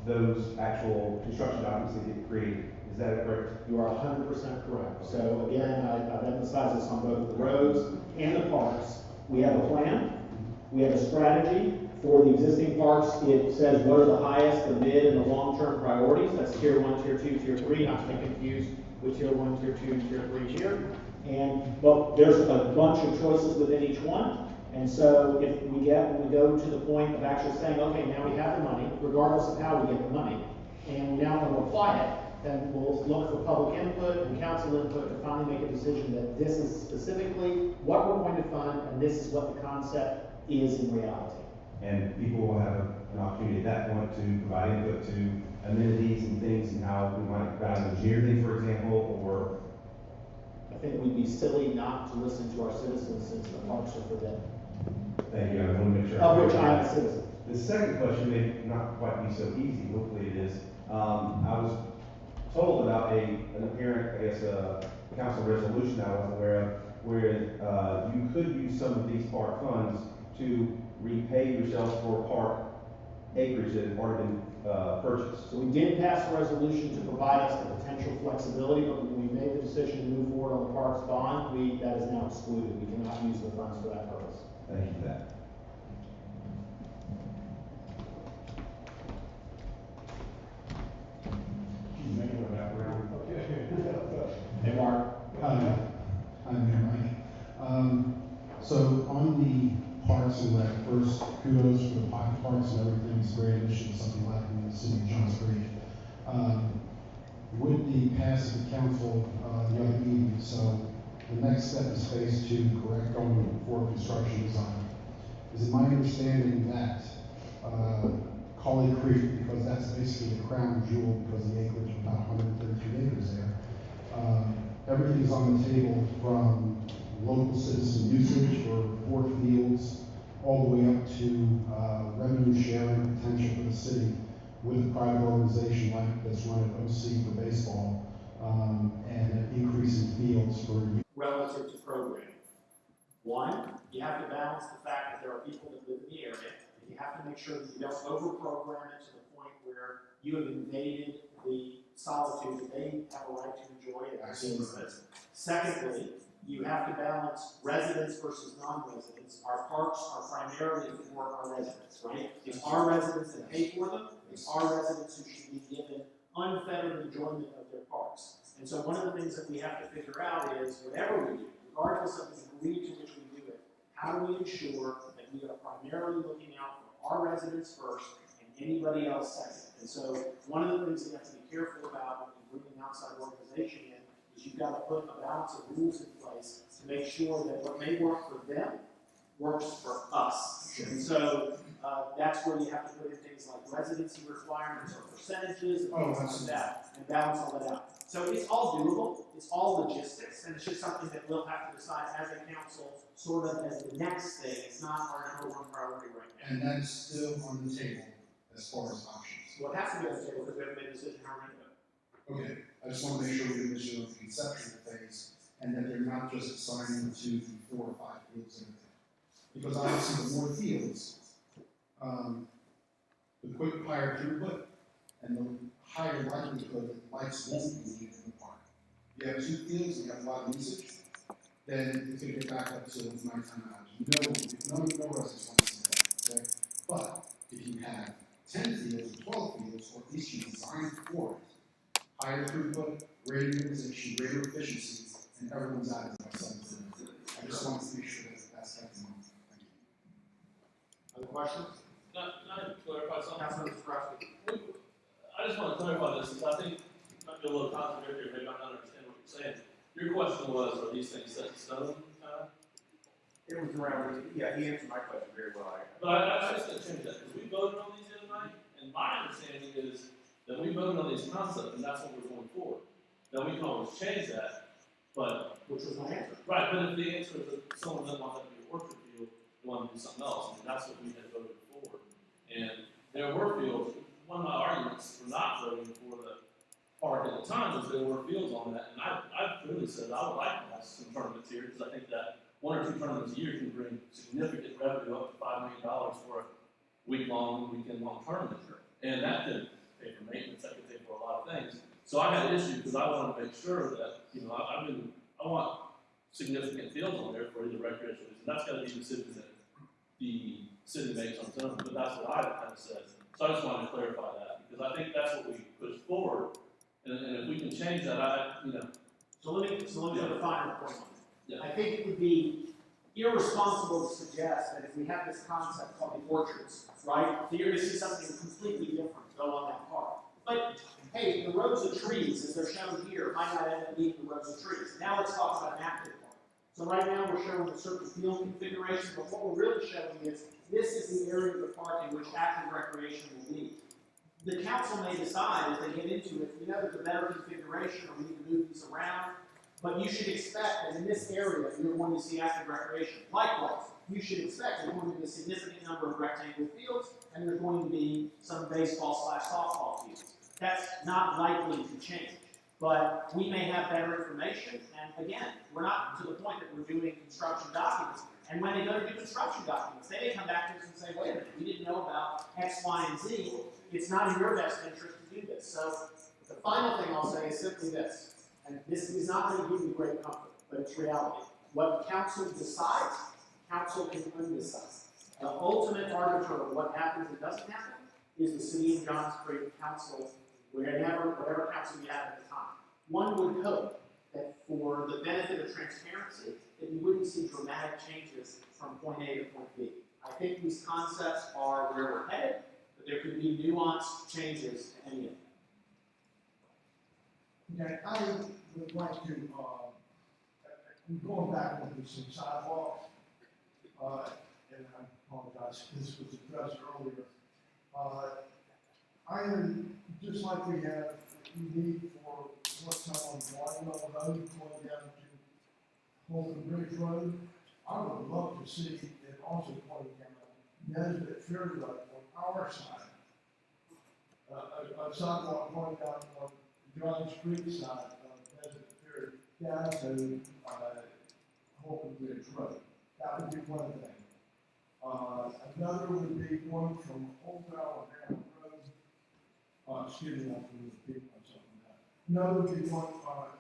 those actual construction documents that get created. Is that correct? You are 100% correct. So again, I've emphasized this on both the roads and the parks. We have a plan, we have a strategy for the existing parks. It says what are the highest, the mid, and the long-term priorities. That's tier 1, tier 2, tier 3, not to be confused with tier 1, tier 2, tier 3 here. But there's a bunch of choices within each one. And so if we go to the point of actually saying, okay, now we have the money, regardless of how we get the money, and we now want to apply it, then we'll look for public input and council input to finally make a decision that this is specifically what we're going to fund, and this is what the concept is in reality. And people will have an opportunity at that point to provide input to amenities and things and how we might value engineer things, for example, or. I think we'd be silly not to listen to our citizens since the parks are for them. Thank you, I want to make sure. Of which I am a citizen. The second question may not quite be so easy, hopefully it is. I was told about an apparent, I guess, council resolution I wasn't aware of, where you could use some of these park funds to repay yourselves for park acreage that had already been purchased. So we did pass a resolution to provide us the potential flexibility, but when we made the decision to move forward on the parks bond, that is now excluded. We cannot use the funds for that purpose. Thank you for that. Hey, Mark. Hi, I'm Mayor Mike. So on the parks and rec, first kudos for the pocket parks and everything. It's a great initiative, something lacking in the city of Johns Creek. With the passage of council the other evening, so the next step is phase 2, correct, going for construction design. Is it my understanding that Colley Creek, because that's basically the crown jewel because of the acreage of about 132 acres there, everything is on the table from local citizen usage for fields, all the way up to revenue sharing potential for the city with a private organization like that's run at OC for baseball, and an increase in fields for relative to programming. One, you have to balance the fact that there are people that live in the area, and you have to make sure that you don't over-program it to the point where you have invaded the solitude that they have a right to enjoy at their business. Secondly, you have to balance residents versus non-residents. Our parks are primarily for our residents, right? It's our residents that pay for them. It's our residents who should be given unfettered enjoyment of their parks. And so one of the things that we have to figure out is, whatever we do, regardless of the degree to which we do it, how do we ensure that we are primarily looking out for our residents first and anybody else second? And so one of the things that you have to be careful about when you bring an outside organization in is you've got to put a balance of rules in place to make sure that what may work for them works for us. And so that's where you have to put in things like residency requirements or percentages and things like that, and balance all that out. So it's all doable, it's all logistics, and it's just something that we'll have to decide as a council, sort of as the next thing. It's not our #1 priority right now. and that's still on the table as far as options. Well, it has to be on the table because we haven't made a decision how we're going to do it. Okay, I just want to make sure we mention the conceptual phase, and that they're not just assigning to the 4 or 5 fields in it. Because obviously the more fields, the quick higher throughput, and the higher likelihood that lights won't be needed in the park. If you have 2 fields and you have a lot of usage, then it's going to get back up to nighttime hours. No residents want to see that, okay? But if you have 10 fields or 12 fields, or at least you design for it, higher throughput, greater utilization, greater efficiencies, and everyone's out of it by 7:30. I just want to make sure that that's kept in mind. Thank you. Other questions? Can I clarify something? Councilman Krasky. I just want to clarify this, because I think might be a little contradictory your question was, are these things set in stone, It was around, yeah, he answered my question very well. But I just gonna change that, because we voted on these the other night, and my understanding is that we voted on these concepts, and that's what we're going forward. Now, we can always change that, but. Which was my answer. Right, but if the answer is that someone doesn't want that to be an orchard field, they want to do something else, and that's what we had voted for. And there were fields, one of my arguments for not voting for the park at the time was there were fields on that, and I clearly said I would like to have some tournaments here, because I think that one or two tournaments a year can bring significant revenue, up to $5 million for a week-long, weekend-long tournament. And that could pay for maintenance, that could pay for a lot of things. So I had an issue, because I wanted to make sure that, I want significant fields on there for either recreational use, and that's gotta be the decision that the city makes on its own, but that's what I kind of said. So I just wanted to clarify that, because I think that's what we pushed forward, and if we can change that, So let me put a finer point on it. Yeah. I think it would be irresponsible to suggest that if we have this concept called the orchards, right, that you're gonna see something completely different go on that park. But, hey, the rows of trees, as they're shown here, might not end up being the rows of trees. Now let's talk about an active park. So right now, we're showing a certain field configuration, but what we're really showing is, this is the area of the park in which active recreation will be. The council may decide, as they get into it, there's a better configuration, or we need to move these around. But you should expect that in this area, you're going to see active recreation. Likewise, you should expect there's going to be a significant number of rectangular fields, and there's going to be some baseball/softball fields. That's not likely to change. But we may have better information, and again, we're not to the point that we're doing construction documents. And when they go to do construction documents, they may come back to us and say, wait a minute, we didn't know about X, Y, and Z. It's not in your best interest to do this. So the final thing I'll say is simply this. And this is not going to give you great comfort, but it's reality. What council decides, council can undecide. The ultimate arbiter of what happens and doesn't happen is the city of Johns Creek Council, whatever council you have at the time. One would hope that for the benefit of transparency, that you wouldn't see dramatic changes from point A to point B. I think these concepts are where we're headed, but there could be nuanced changes to any of them. Okay, I would like to, going back into some sidewalks, and I apologize, this was addressed earlier. Just like we have need for what's on Watermill Road going down to Holden Bridge Road, I would love to see it also pointing down Nesbitt Ferry Road on our side. A sidewalk pointing down on Johns Creek side of Nesbitt Ferry down to Holden Bridge Road. That would be one thing. Another would be one from Old Alabama Road. Excuse me, I'm going to repeat myself on that. Another would be one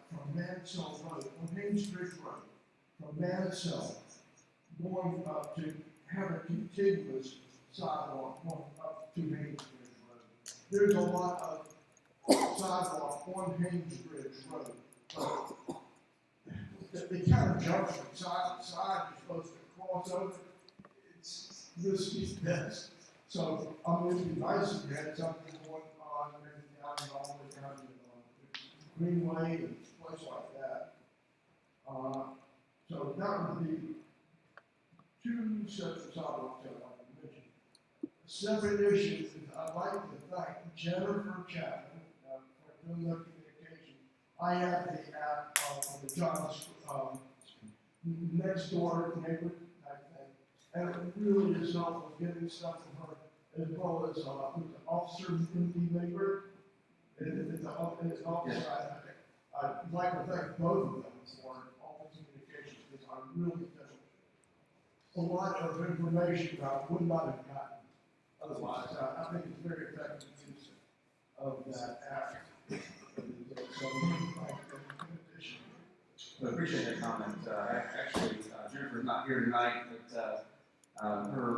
from Mansell Road, on Haynes Bridge Road, from Mansell, going up to have a contiguous sidewalk going up to Haynes Bridge Road. There's a lot of sidewalk on Haynes Bridge Road, but they kind of jump from side to side. You're supposed to cross over. It's risky best. So I'm going to be nice if you had something going on maybe down in all the kind of Greenway and place like that. So that would be two sets of sidewalks that I like to mention. Separate issues is I'd like to thank Jennifer Chapman for doing the communication. I have the app on the Johns next door neighbor type thing, and it really is helpful getting stuff from her, as well as with the officer empty neighbor. It's an officer. I'd like to thank both of them for all the communications, because I really think a lot of information I would not have gotten otherwise. I think it's very effective use of that app. I appreciate that comment. Actually, Jennifer's not here tonight, but her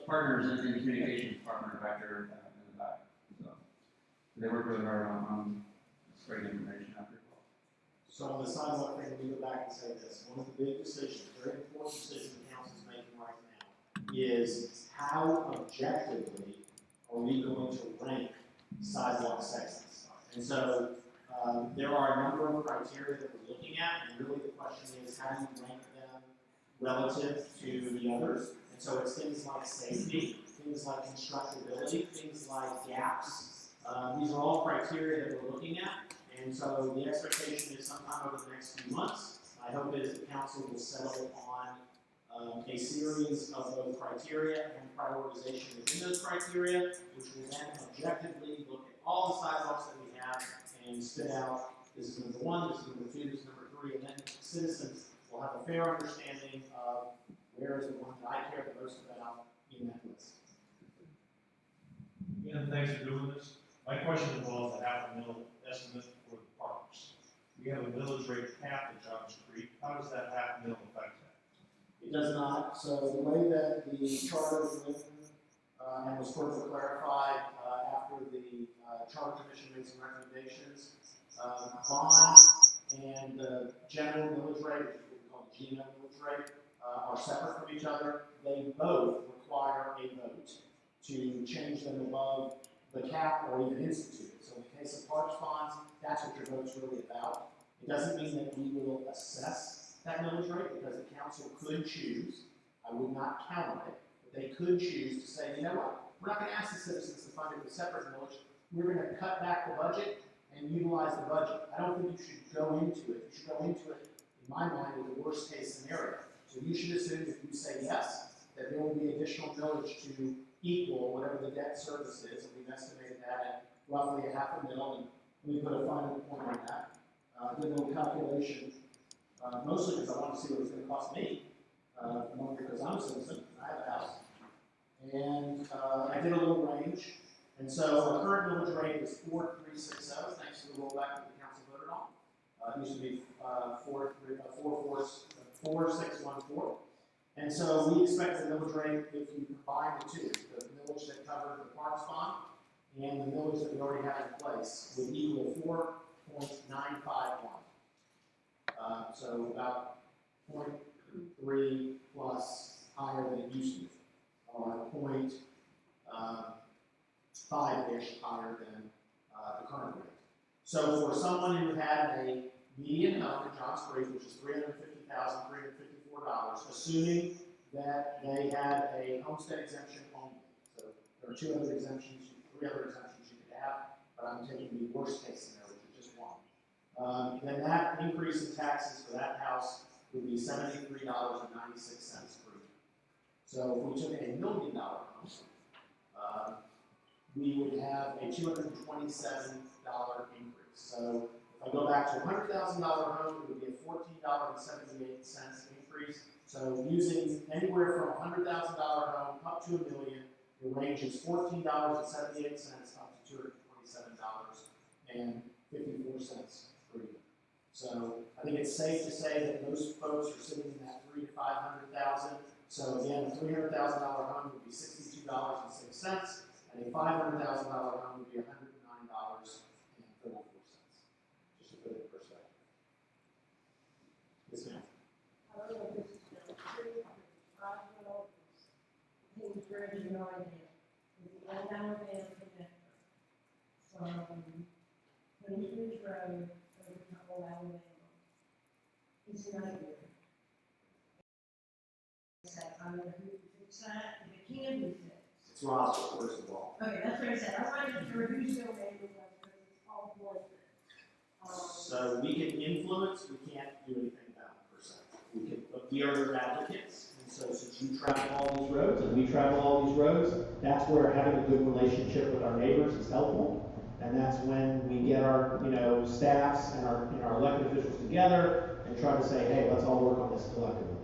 partners in the communications department are back there in the back. So they work really hard on spreading information out there. So on the sidewalk thing, let me go back and say this. One of the big decisions, very important decision the council is making right now, is how objectively are we going to rank sidewalk segments? And so There are a number of criteria that we're looking at, and really the question is, how do you rank them relative to the others? And so it's things like safety, things like constructability, things like gaps. These are all criteria that we're looking at, and so the expectation is sometime over the next few months. My hope is the council will settle on a series of both criteria and prioritization within those criteria, which will then objectively look at all the sidewalks that we have and spit out, this is number one, this is number two, this is number three, and then citizens will have a fair understanding of where is the one that I care the most about in that list. Again, thanks for doing this. My question involves the $500,000 estimate for the parks. We have a millage rate cap at Johns Creek. How does that $500,000 affect that? It does not. So the way that the charter is written and was further clarified after the Charter Commission made some recommendations, bond and the general millage rate, which is what we call the GMO millage rate, are separate from each other. They both require a vote to change them above the cap or even institute it. So in the case of parks bonds, that's what your vote's really about. It doesn't mean that we will assess that millage rate, because the council could choose, I would not count on it, but they could choose to say, you know what, we're not going to ask the citizens to fund it with separate millage, we're going to cut back the budget and utilize the budget. I don't think you should go into it. You should go into it, in my mind, with the worst case scenario. So you should assume, if you say yes, that there will be additional millage to equal whatever the debt service is, and we've estimated that at roughly $500,000, and we put a final point on that. Did a little calculation, mostly because I want to see what it's going to cost me, one because I'm a citizen, I have a house. And I did a little range, and so our current millage rate is 4.360, thanks to the rollback that the council voted on. It used to be 4.614. And so we expect the millage rate, if you combine the two, the millage that covered the parks bond and the millage that we already have in place, would equal 4.951. So about 0.3 plus higher than it used to be, or 0.5-ish higher than the current rate. So for someone who had a median home in Johns Creek, which is $350,354, assuming that they had a homestead exemption only. So there are three other exemptions you could have, but I'm taking the worst case scenario, which is just one. Then that increase in taxes for that house would be $73.96 per year. So if we took a $1 million home, we would have a $227 increase. So if I go back to a $100,000 home, it would be a $14.78 increase. So using anywhere from a $100,000 home up to $1 million, the range is $14.78 up to $227.54 per year. So I think it's safe to say that most folks are sitting in that $300,000 to $500,000. So again, a $300,000 home would be $62.06, and a $500,000 home would be $109.34. Just to put it in perspective. Yes, ma'am. I don't know if this is true, things very annoying here. The Alabama connector from Queensbridge Road over to Old Alabama. It's a nightmare. I don't know who fixed that, if it can be fixed. It's Roswell, first of all. Okay, that's what I said. I wanted to review still maybe because it's all poison. So we can influence, we can't do anything about it per se. But we are your advocates, and so since you travel all these roads and we travel all these roads, that's where having a good relationship with our neighbors is helpful. And that's when we get our, staffs and our elected officials together and try to say, hey, let's all work on this collectively.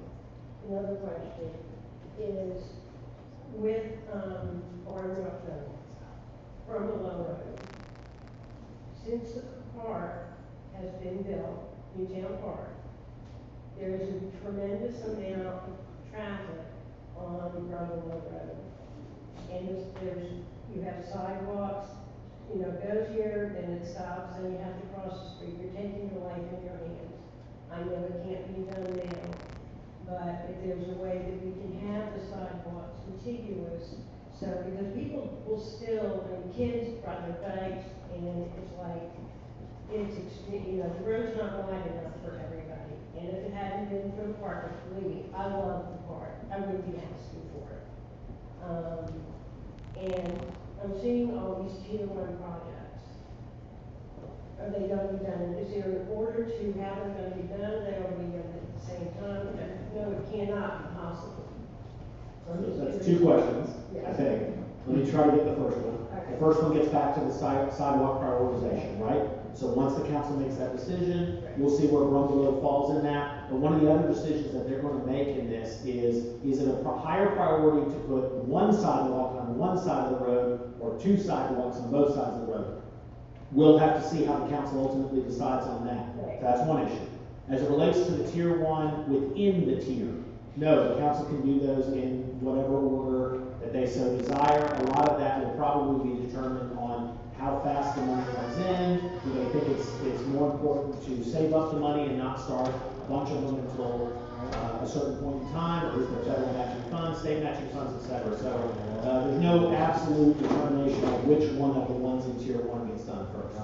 Another question is with Barnwell from the low road. Since the park has been built, Newtown Park, there is a tremendous amount of traffic on Brumwell Road. And you have sidewalks, goes here, then it stops, then you have to cross the street. You're taking your life in your hands. I know it can't be done now, but if there's a way that we can have the sidewalks contiguous, so because people will still, and kids ride their bikes, and it's like, it's extreme, the road's not wide enough for everybody. And if it hadn't been for the park, believe me, I love the park, I wouldn't be asking for it. And I'm seeing all these tier 1 projects. Are they gonna be done, is there an order to how they're gonna be done, are they gonna be done at the same time? No, it cannot be possible. That's 2 questions, I think. Let me try to get the first one. The first one gets back to the sidewalk prioritization, right? So once the council makes that decision, we'll see where Brumbelow falls in that. But one of the other decisions that they're going to make in this is it a higher priority to put one sidewalk on one side of the road or 2 sidewalks on both sides of the road? We'll have to see how the council ultimately decides on that. Right. That's one issue. As it relates to the tier 1 within the tier, no, the council can do those in whatever order that they so desire. A lot of that will probably be determined on how fast the money comes in. Do they think it's more important to save up the money and not start a bunch of them until a certain point in time, or is there federal matching funds, state matching funds, etc. So there's no absolute determination of which one of the ones in tier 1 gets done first.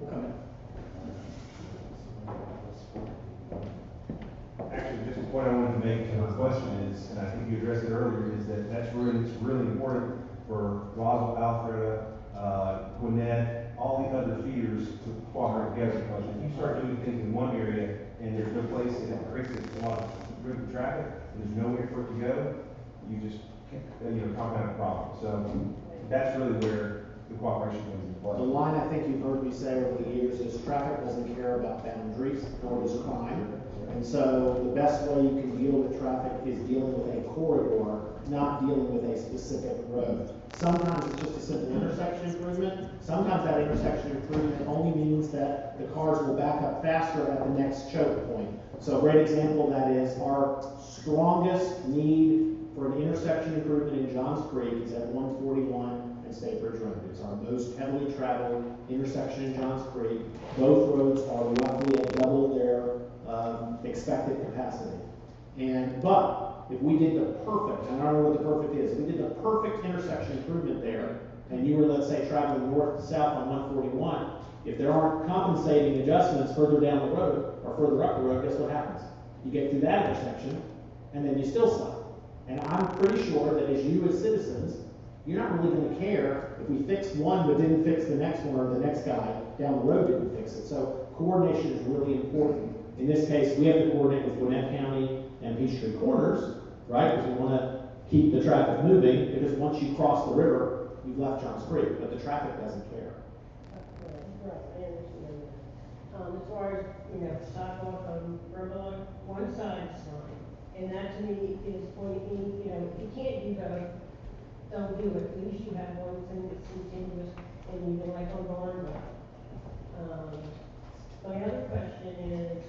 We'll come in. Actually, just a point I wanted to make to her question is, and I think you addressed it earlier, is that it's really important for Roswell, Alpharetta, Gwinnett, all the other feeders to cooperate together, because if you start doing things in one area and there's no place and it creates a lot of river traffic, and there's nowhere for it to go, you just compound the problem. So that's really where the cooperation comes into play. The line I think you've heard me say over the years is traffic doesn't care about boundaries, nor does crime. And so the best way you can deal with traffic is dealing with a corridor, not dealing with a specific road. Sometimes it's just a simple intersection improvement. Sometimes that intersection improvement only means that the cars will back up faster at the next choke point. So a great example of that is our strongest need for an intersection improvement in Johns Creek is at 141 and State Bridge Road. It's our most heavily traveled intersection in Johns Creek. Both roads are roughly at double their expected capacity. But if we did the perfect, and I don't know what the perfect is, if we did the perfect intersection improvement there, and you were, let's say, traveling north to south on 141, if there aren't compensating adjustments further down the road or further up the road, guess what happens? You get through that intersection, and then you still stop. And I'm pretty sure that as you as citizens, you're not really going to care if we fixed one but didn't fix the next one, or the next guy down the road didn't fix it. So coordination is really important. In this case, we have to coordinate with Gwinnett County and Peachtree Corners, right? Because we want to keep the traffic moving, because once you cross the river, you've left Johns Creek, but the traffic doesn't care. Right, I understand that. As far as, sidewalk on Brumbelow, one side's fine. And that to me is pointing, if you can't do both, don't do it. At least you have one thing that's continuous and you can like on Barnwell. My other question is,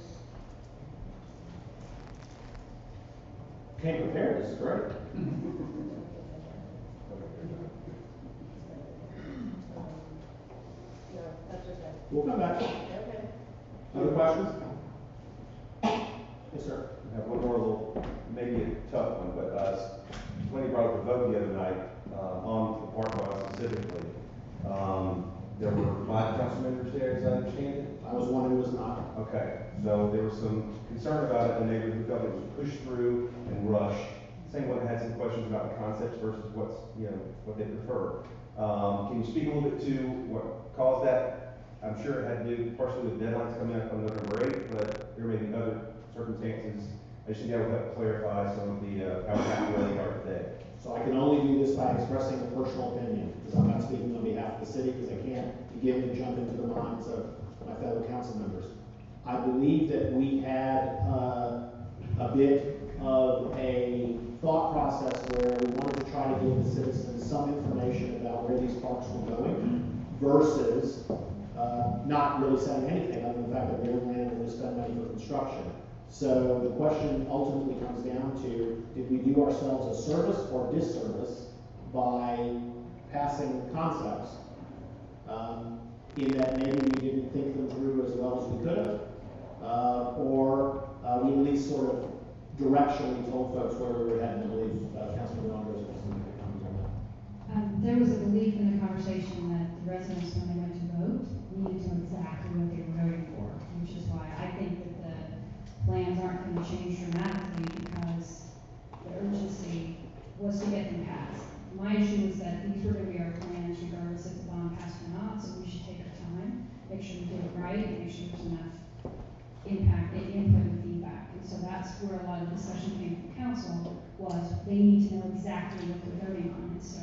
Came prepared, this is great. no, that's okay. We'll come back. Okay. Other questions? Yes, sir. I have one more little, maybe a tough one, but Tony brought up a vote the other night on the park lot specifically. There were 5 council members there, as I understand it. I was one who was not. Okay, so there was some concern about it, and they felt it was pushed through and rushed. Same one had some questions about the concepts versus what they prefer. Can you speak a little bit to what caused that? I'm sure it had to do partially with deadlines coming up on November 8th, but there may be other circumstances. I just think that would help clarify some of the how happy they are today. So I can only do this by expressing a personal opinion, because I'm not speaking on behalf of the city, because I can't begin to jump into the minds of my fellow council members. I believe that we had a bit of a thought process where we wanted to try to give the citizens some information about where these parks were going, versus not really saying anything other than the fact that we were planning to spend money for construction. So the question ultimately comes down to, did we do ourselves a service or disservice by passing concepts in that maybe we didn't think them through as well as we could have, or we at least sort of directionally told folks where we were heading. I believe Councilman Rogers was going to comment on that. There was a belief in the conversation conversation that the residents, when they went to vote, needed to know exactly what they were voting for, which is why I think that the plans aren't gonna change dramatically, because the urgency was to get them passed. My issue is that these were gonna be our plans regardless if the bond passed or not, so we should take our time, make sure we do it right, and make sure there's enough impact, input and feedback. And so that's where a lot of discussion came from council, was they need to know exactly what they're voting on. And so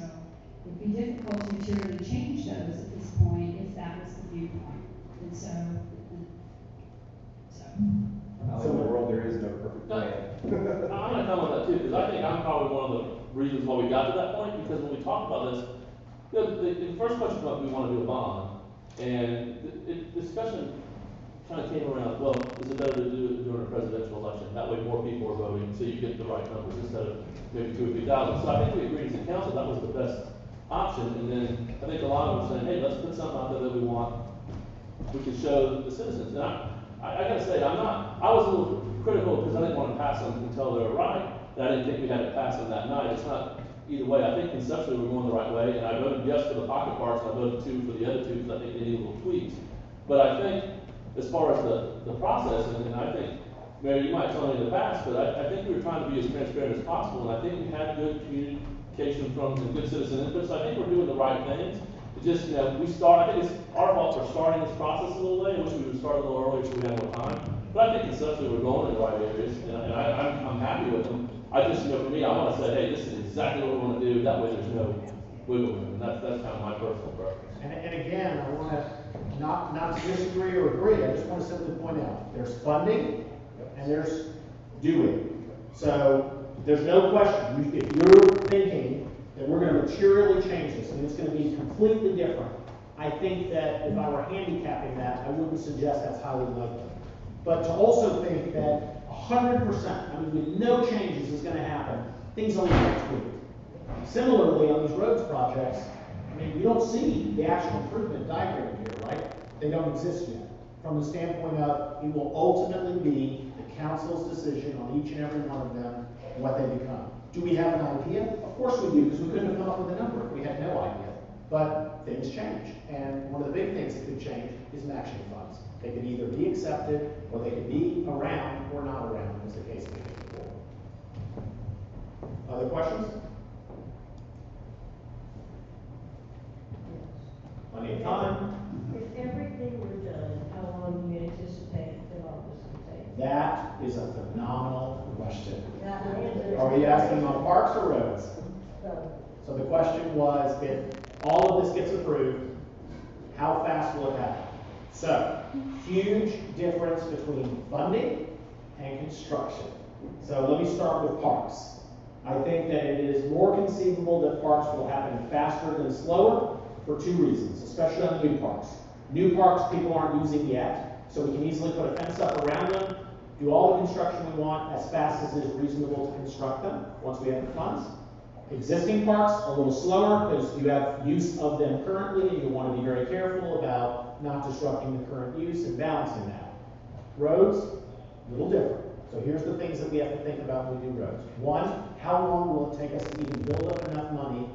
it'd be difficult to materially change those at this point if that was the viewpoint. And so. So in the world, there is no perfect plan. I'm gonna comment on that too, because I think I'm probably one of the reasons why we got to that point, because when we talked about this, you know, the first question was, we want to do a bond, and the discussion kind of came around, well, is it better to do it during a presidential election? That way more people are voting, so you get the right numbers instead of maybe 2,000 or 3,000. So I think we agreed as a council that was the best option, and then I think a lot of them were saying, hey, let's put something out there that we can show the citizens. And I gotta say, I was a little critical because I didn't want to pass them until they were right, and I didn't think we had to pass them that night. It's not either way. I think conceptually we're going the right way, and I voted yes for the pocket parks, and I voted 2 for the other 2 because I think they need little tweaks. But I think as far as the process, and I think, Mary, you might tell me in the past, but I think we were trying to be as transparent as possible, and I think we had good communication from and good citizen input, so I think we're doing the right things. It just, you know, I think it's our fault for starting this process a little late. I wish we would start a little earlier so we had more time. But I think conceptually we're going in the right areas, and I'm happy with them. I just, you know, for me, I want to say, hey, this is exactly what we want to do. That way there's no wiggle room, and that's kind of my personal preference. And again, I want to not to disagree or agree. I just want to simply point out, there's funding and there's doing. So there's no question. If you're thinking that we're going to materially change this and it's going to be completely different, I think that if I were handicapping that, I wouldn't suggest that's highly likely. But to also think that 100%, I mean, with no changes is going to happen, things only get tweaked. Similarly, on these roads projects, I mean, you don't see the actual improvement diagram here, right? They don't exist yet. From the standpoint of, it will ultimately be the council's decision on each and every one of them, what they become. Do we have an idea? Of course we do, because we couldn't have come up with a number if we had no idea. But things change, and one of the big things that could change is matching funds. They could either be accepted, or they could be around, or not around, as the case may be. Other questions? Plenty of time. If everything were done, how long do you anticipate that all this will take? That is a phenomenal question. Yeah, the answer is- Are we asking on parks or roads? So, So the question was, if all of this gets approved, how fast will it happen? So, huge difference between funding and construction. So let me start with parks. I think that it is more conceivable that parks will happen faster than slower for 2 reasons, especially on new parks. New parks people aren't using yet, so we can easily put a fence up around them, do all the construction we want as fast as is reasonable to construct them once we have the funds. Existing parks are a little slower because you have use of them currently, and you want to be very careful about not disrupting the current use and balancing that. Roads, a little different. So here's the things that we have to think about when we do roads. 1, how long will it take us to even build up enough money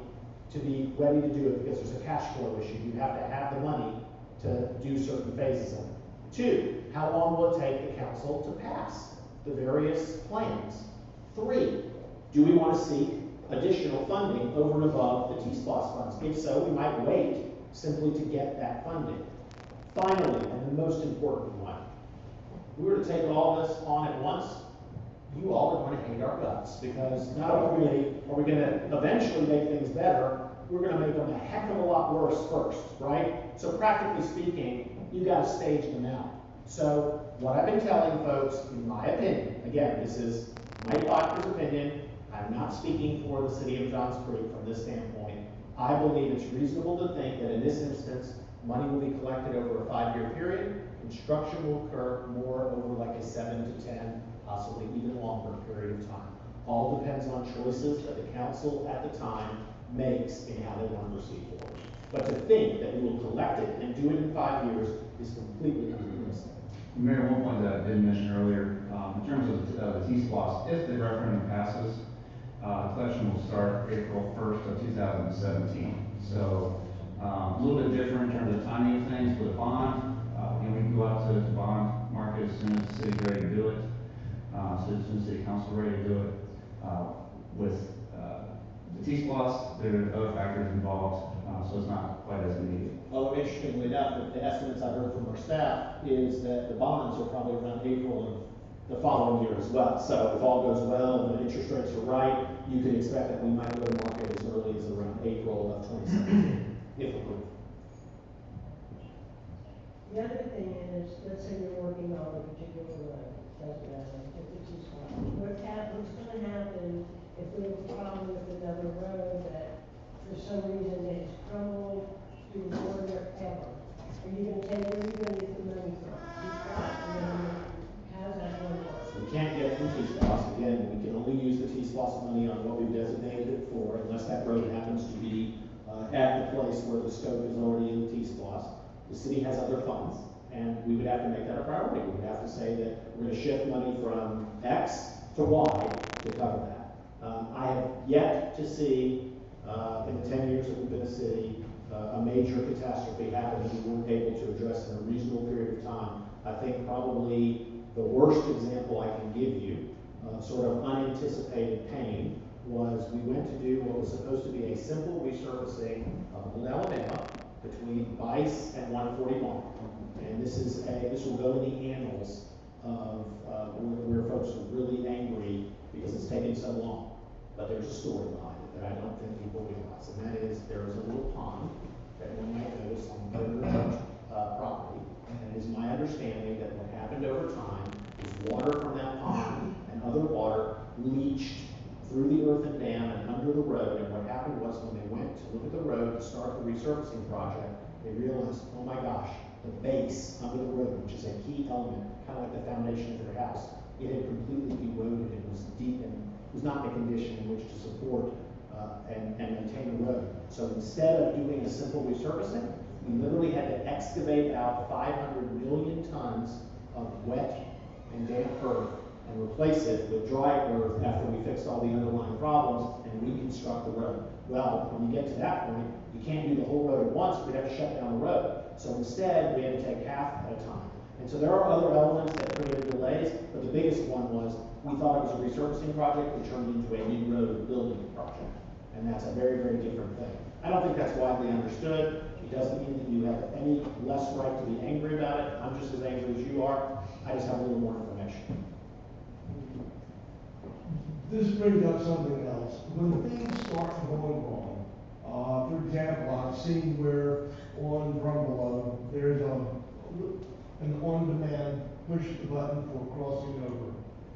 to be ready to do it, because there's a cash flow issue. You have to have the money to do certain phases of it. 2, how long will it take the council to pass the various plans? 3, do we want to seek additional funding over and above the TSPLOST funds? If so, we might wait simply to get that funding. Finally, and the most important one, if we were to take all this on at once, you all are going to hate our guts, because not only are we going to eventually make things better, we're going to make them a heck of a lot worse first, right? So practically speaking, you got to stage them out. So what I've been telling folks, in my opinion, again, this is Mike Bodker's opinion, I'm not speaking for the city of Johns Creek from this standpoint. I believe it's reasonable to think that in this instance, money will be collected over a 5-year period. Construction will occur more over like a 7 to 10, possibly even longer period of time. All depends on choices that the council at the time makes in how they want to proceed forward. But to think that we will collect it and do it in 5 years is completely unrealistic. Mayor, one point that I did mention earlier, in terms of the TSPLOST, if the referendum passes, collection will start April 1st of 2017. So A little bit different in terms of timing of things with a bond. We can go out to the bond market as soon as the city's ready to do it. So as soon as the city council is ready to do it. With the TSPLOST, there are other factors involved, so it's not quite as immediate. Although interestingly enough, the estimates I've heard from our staff is that the bonds are probably around April of the following year as well. So if all goes well and the interest rates are right, you can expect that we might go to market as early as around April of 2017, if approved. The other thing is, let's say you're working on a particular road, doesn't matter, if it's too small. What's gonna happen if we have a problem with another road that for some reason it's crumbled through the border ever? Are you gonna take, where are you gonna get the money from? How's that gonna work? We can't get from TSPLOST. Again, we can only use the TSPLOST money on what we've designated it for, unless that road happens to be at the place where the scope is already in the TSPLOST. The city has other funds, and we would have to make that a priority. We would have to say that we're going to shift money from X to Y to cover that. I have yet to see, in the 10 years that we've been a city, a major catastrophe happen that we weren't able to address in a reasonable period of time. I think probably the worst example I can give you of sort of unanticipated pain was we went to do what was supposed to be a simple resurfacing of Old Alabama between Bice and 141. And this will go in the annals of where folks are really angry because it's taking so long. But there's a story behind it that I don't think people realize, and that is there is a little pond that one might notice on Bodker property. And it is my understanding that what happened over time is water from that pond and other water leached through the earthen dam and under the road. And what happened was when they went to look at the road to start the resurfacing project, they realized, oh my gosh, the base under the road, which is a key element, kind of like the foundation of their house, it had completely eroded. It was deep and was not in a condition in which to support and maintain the road. So instead of doing a simple resurfacing, we literally had to excavate out 500 million tons of wet and damp earth and replace it with dry earth after we fixed all the underlying problems and reconstruct the road. Well, when you get to that point, you can't do the whole road at once. We'd have to shut down the road. So instead, we had to take half at a time. And so there are other elements that created delays, but the biggest one was we thought it was a resurfacing project, it turned into a new road building project. And that's a very, very different thing. I don't think that's widely understood. It doesn't mean that you have any less right to be angry about it. I'm just as angry as you are. I just have a little more information. This brings up something else. When things start going wrong, for example, I've seen where on Brumbelow, there's an on-demand push the button for crossing over.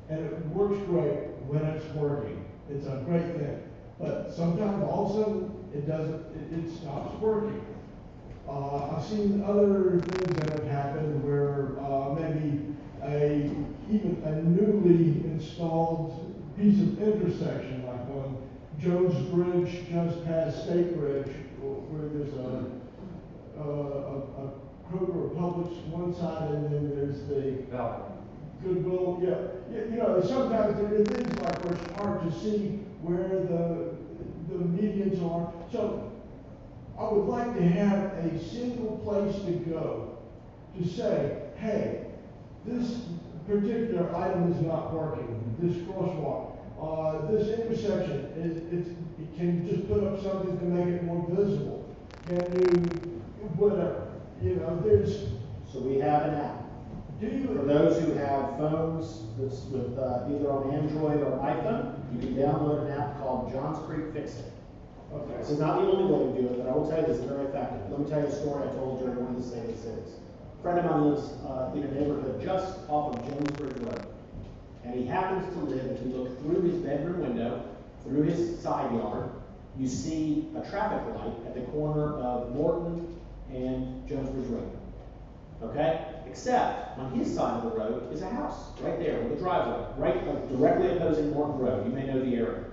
And it works great when it's working. It's a great thing. But sometimes also it doesn't, it stops working. I've seen other things that have happened where maybe even a newly installed piece of intersection, like on Jones Bridge just past State Bridge, where there's a Kroger or Publix one side, and then there's the Goodwill. Yeah, you know, sometimes there are things like where it's hard to see where the medians are. So I would like to have a single place to go to say, hey, this particular item is not working, this crosswalk, this intersection, can you just put up something to make it more visible? Can you, whatever, you know, there's... So we have an app. For those who have phones that's with either on Android or iPhone, you can download an app called Johns Creek Fix It. Okay. This is not the only way to do it, but I will tell you this is very effective. Let me tell you a story I told during one of the state cities. A friend of mine lives in a neighborhood just off of Jones Bridge Road. And he happens to live, if you look through his bedroom window, through his side yard, you see a traffic light at the corner of Morton and Jones Bridge Road. Okay? Except on his side of the road is a house right there with a driveway, right directly opposing Morton Road. You may know the area.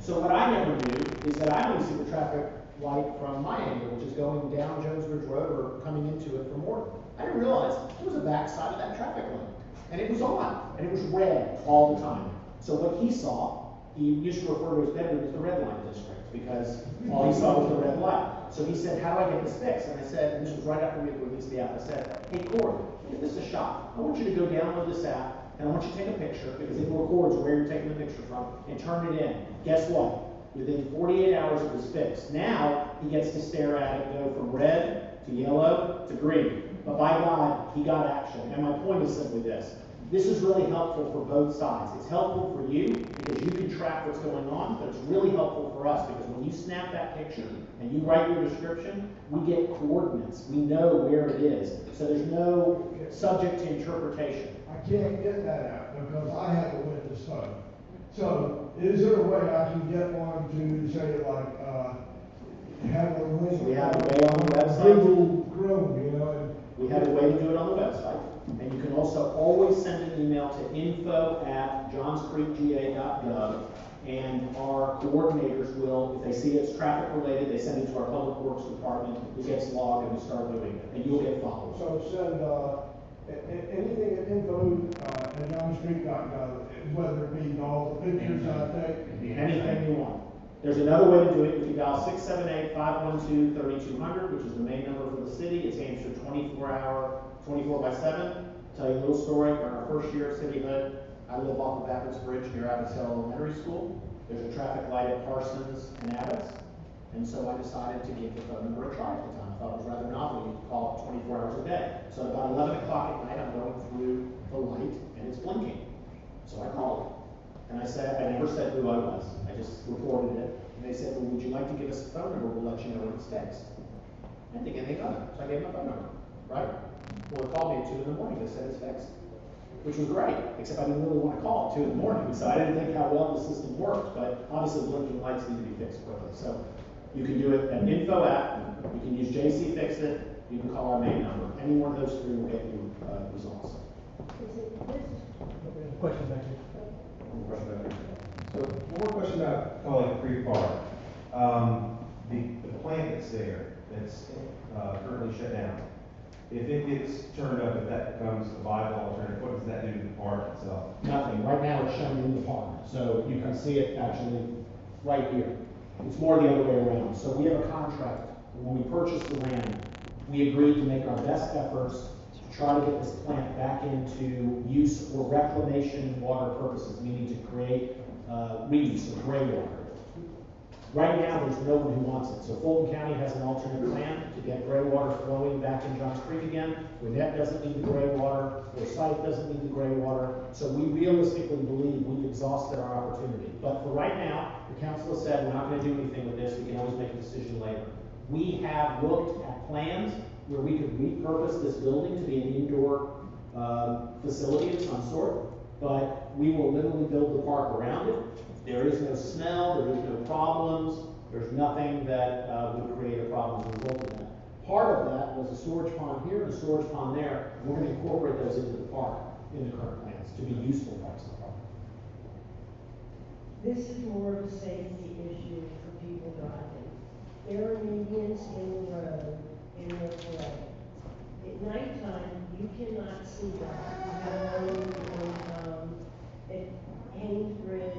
So what I never knew is that I only see the traffic light from my angle, which is going down Jones Bridge Road or coming into it from Morton. I didn't realize there was a backside of that traffic light. And it was on, and it was red all the time. So what he saw, he used to refer to his bedroom as the red light district because all he saw was the red light. So he said, how do I get this fixed? And I said, and this was right after we had released the app, I said, hey Corey, give this a shot. I want you to go download this app, and I want you to take a picture, because it records where you're taking the picture from, and turn it in. Guess what? Within 48 hours it was fixed. Now, he gets to stare at it go from red to yellow to green. But by God, he got action. And my point is simply this. This is really helpful for both sides. It's helpful for you because you can track what's going on, but it's really helpful for us because when you snap that picture and you write your description, we get coordinates. We know where it is. So there's no subject to interpretation. I can't get that out because I have a Windows phone. So is there a way I can get one to say like, have a link? So we have a way on the website. Google Chrome, you know. We have a way to do it on the website. And you can also always send an email to info@johnscreekga.gov, and our coordinators will, if they see it's traffic related, they send it to our public works department, it gets logged, and we start doing it, and you'll get followed. So send, anything at info@johnscreek.gov, whether it be all the pictures I take. Anything you want. There's another way to do it. If you dial 678-512-3200, which is the main number for the city, it's answered 24/7. Tell you a little story. During our first year of cityhood, I live off of Abbott's Bridge near Abbott's Hill Elementary School. There's a traffic light at Parsons and Abbott's. And so I decided to give the phone number a try at the time. I thought it was rather novel. You could call it 24 hours a day. So at about 11 o'clock at night, I'm going through the light and it's blinking. So I called it. And I said, I never said who I was. I just reported it. And they said, well, would you like to give us a phone number? We'll let you know when it's fixed. And again, they got it. So I gave them a phone number, right? Well, they called me at 2 in the morning. They said it's fixed, which was great, except I didn't really want to call at 2 in the morning. So I didn't think how well the system worked, but obviously blinking lights need to be fixed quickly. So you can do it at info@, you can use JC Fix It, you can call our main number. Any one of those three will get you results. Question back here. So one more question about Creek Park. The plant that's there, that's currently shut down, if it gets turned up, if that becomes a viable alternative, what does that do to the park itself? Nothing. Right now it's shown in the park. So you can see it actually right here. It's more the other way around. So we have a contract. When we purchased the land, we agreed to make our best efforts to try to get this plant back into use for reclamation water purposes, meaning to create reuse of gray water. Right now, there's no one who wants it. So Fulton County has an alternate plan to get gray water flowing back in Johns Creek again. Gwinnett doesn't need the gray water. Forsyth doesn't need the gray water. So we realistically believe we've exhausted our opportunity. But for right now, the council has said we're not going to do anything with this. We can always make a decision later. We have looked at plans where we could repurpose this building to be an indoor facility of some sort, but we will literally build the park around it. There is no smell, there is no problems, there's nothing that would create a problem as a result of that. Part of that was a storage pond here and a storage pond there. We're going to incorporate those into the park in the current plans to be useful parts of the park. This is more of a safety issue for people driving. There are medians in the road in the way. At nighttime, you cannot see that. At Haynes Bridge,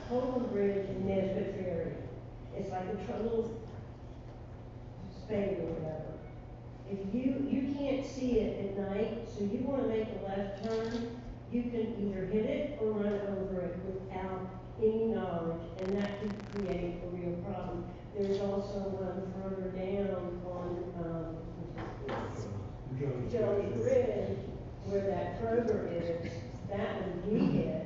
Holman Bridge in Nesbitt Ferry. It's like a little spade or whatever. If you can't see it at night, so you want to make a left turn, you can either hit it or run over it without any knowledge, and that could create a real problem. There's also one further down on Joey Bridge, where that Kroger is. That one we hit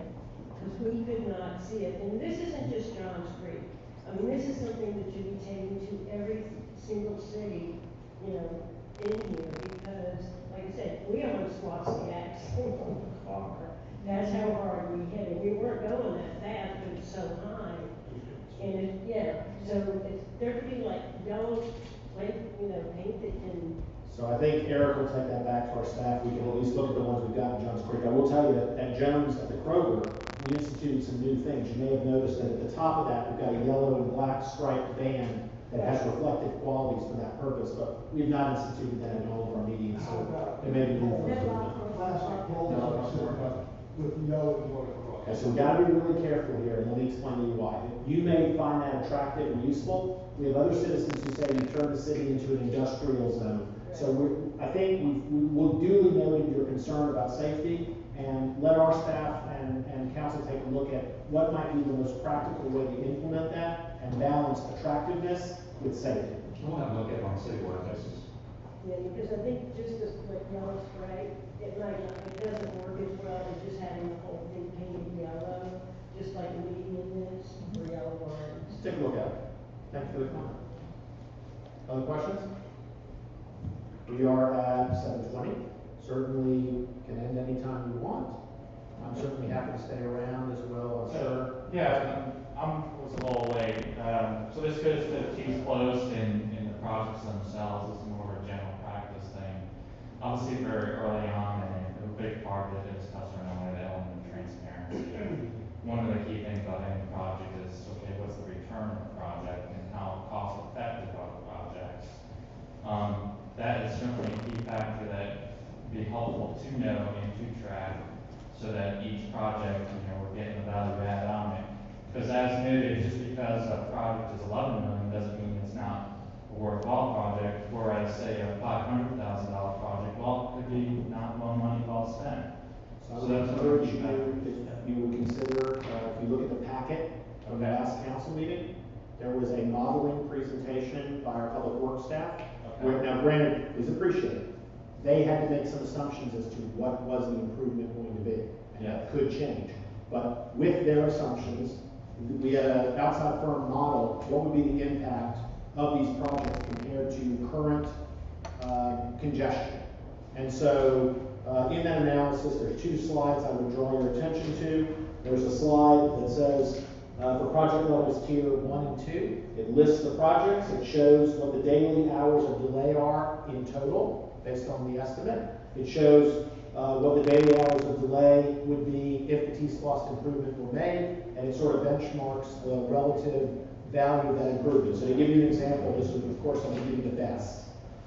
because we could not see it. And this isn't just Johns Creek. I mean, this is something that should be taken to every single city, in here, because, like I said, we almost lost the accident on the car. That's how hard we hit it. We weren't going that fast, but it's so high. And so there could be like yellow, paint that can. So I think Eric will take that back to our staff. We can at least look at the ones we've got in Johns Creek. I will tell you that at Jones, at the Kroger, we instituted some new things. You may have noticed that at the top of that, we've got a yellow and black striped band that has reflective qualities for that purpose, but we've not instituted that in all of our meetings, so there may be room for improvement. With the yellow and black. Okay, so we've got to be really careful here, and let me explain to you why. You may find that attractive and useful. We have other citizens who say you turn the city into an industrial zone. So I think we will duly noted your concern about safety, and let our staff and council take a look at what might be the most practical way to implement that and balance attractiveness with safety. We'll have a look at it on citywide basis. Yeah, because I think just to split yellow spray, it doesn't work as well as just having the whole thing painted yellow, just like a median is for yellow lines. Let's take a look at it. Thank you for the comment. Other questions? We are at 7:20. Certainly can end anytime you want. I'm certainly happy to stay around as well, I'm sure. Yeah, was a little late. So this goes to the TSPLOST in the projects themselves. It's more of a general practice thing. Obviously, very early on, and a big part of it is customer knowledge, the element of transparency. One of the key things about any project is, okay, what's the return of the project and how cost effective are the projects? That is certainly a key factor that would be helpful to know and to track, so that each project, we're getting the value add on it. Because as noted, just because a project is 11 million doesn't mean it's not a worthwhile project, whereas say a $500,000 project, well, it could be not well money well spent. So I would encourage you, if you would consider, if you look at the packet from the last council meeting, there was a modeling presentation by our public works staff. Now granted, please appreciate it, they had to make some assumptions as to what was the improvement going to be. And that could change. But with their assumptions, we had an outside firm model what would be the impact of these projects compared to current congestion. And so in that analysis, there's two slides I would draw your attention to. There's a slide that says for project levels tier 1 and 2, it lists the projects. It shows what the daily hours of delay are in total based on the estimate. It shows what the daily hours of delay would be if the TSPLOST improvement were made, and it sort of benchmarks the relative value of that improvement. So to give you an example, this would, of course, I'm going to give you the best.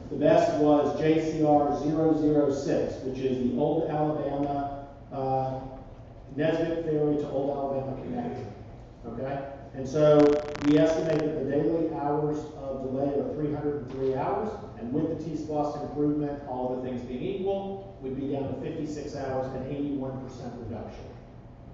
The best was JCR 006, which is the Old Alabama, Nesbitt Ferry to Old Alabama connection. Okay? And so we estimate that the daily hours of delay are 303 hours, and with the TSPLOST improvement, all of the things being equal, we'd be down to 56 hours and 81% reduction.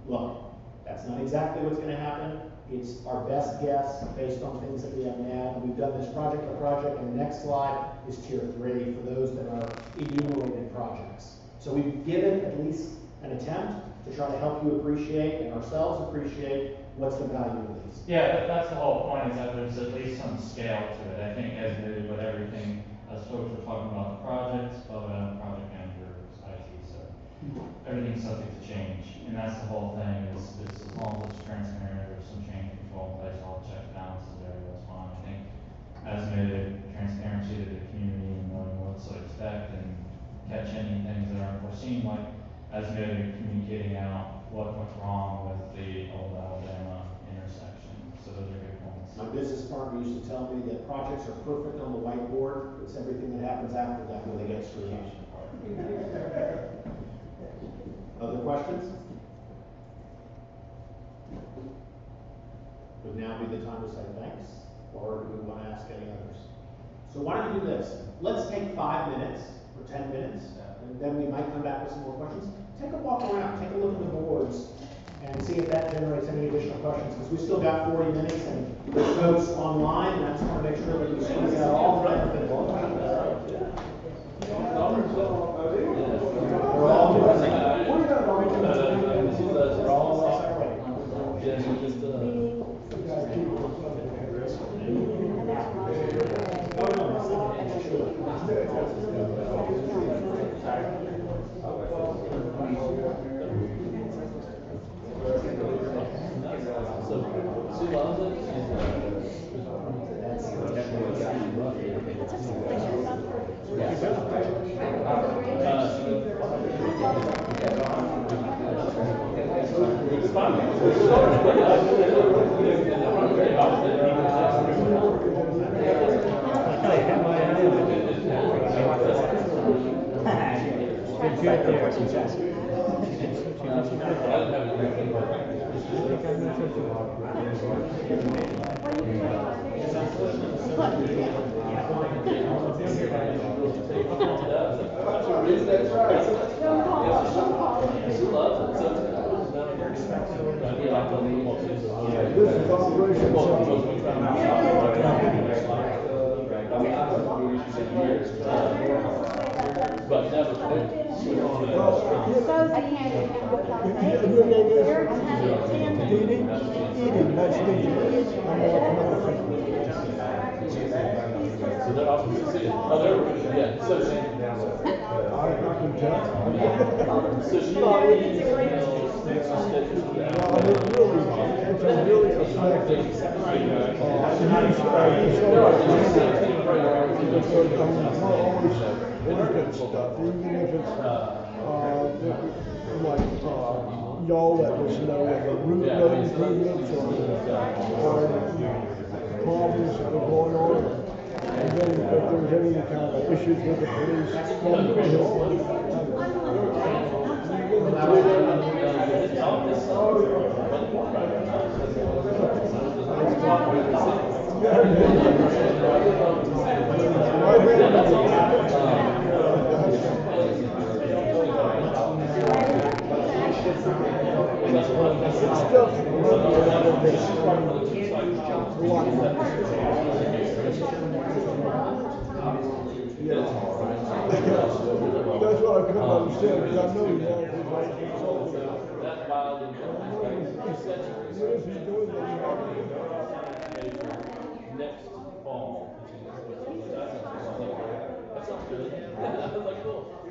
Look, that's not exactly what's going to happen. It's our best guess based on things that we have now. And we've done this project by project, and the next slide is tier 3 for those that are enumerated projects. So we've given at least an attempt to try to help you appreciate and ourselves appreciate what's the value of these. Yeah, that's the whole point, is that there's at least some scale to it. I think as noted with everything, as folks were talking about the projects, project manager, IT, so everything's subject to change. And that's the whole thing, is as long as it's transparent, there's some change control in place, all the checks, balances there, that's fine. I think, as noted, transparency to the community and knowing what to expect and catch any things that are unforeseen, like, as noted, communicating out what's wrong with the Old Alabama intersection. So those are good points. My business partner used to tell me that projects are perfect on the whiteboard. It's everything that happens after that when they get screwed up. Other questions? Would now be the time to say thanks, or do we want to ask any others? So why don't we do this? Let's take 5 minutes or 10 minutes, and then we might come back with some more questions. Take a walk around, take a look at the boards, and see if that generates any additional questions, because we still got 40 minutes, and there's folks online, and I just want to make sure that we squeeze out all the benefit of all the questions. We're all doing it. We're all on our way. Good questions, Y'all let us know of the root road improvements or problems that are going on. And then if there's any kind of issues with the police, that's what I couldn't understand, because I know he's always like consulting. Next fall. That sounds good. I was like, cool.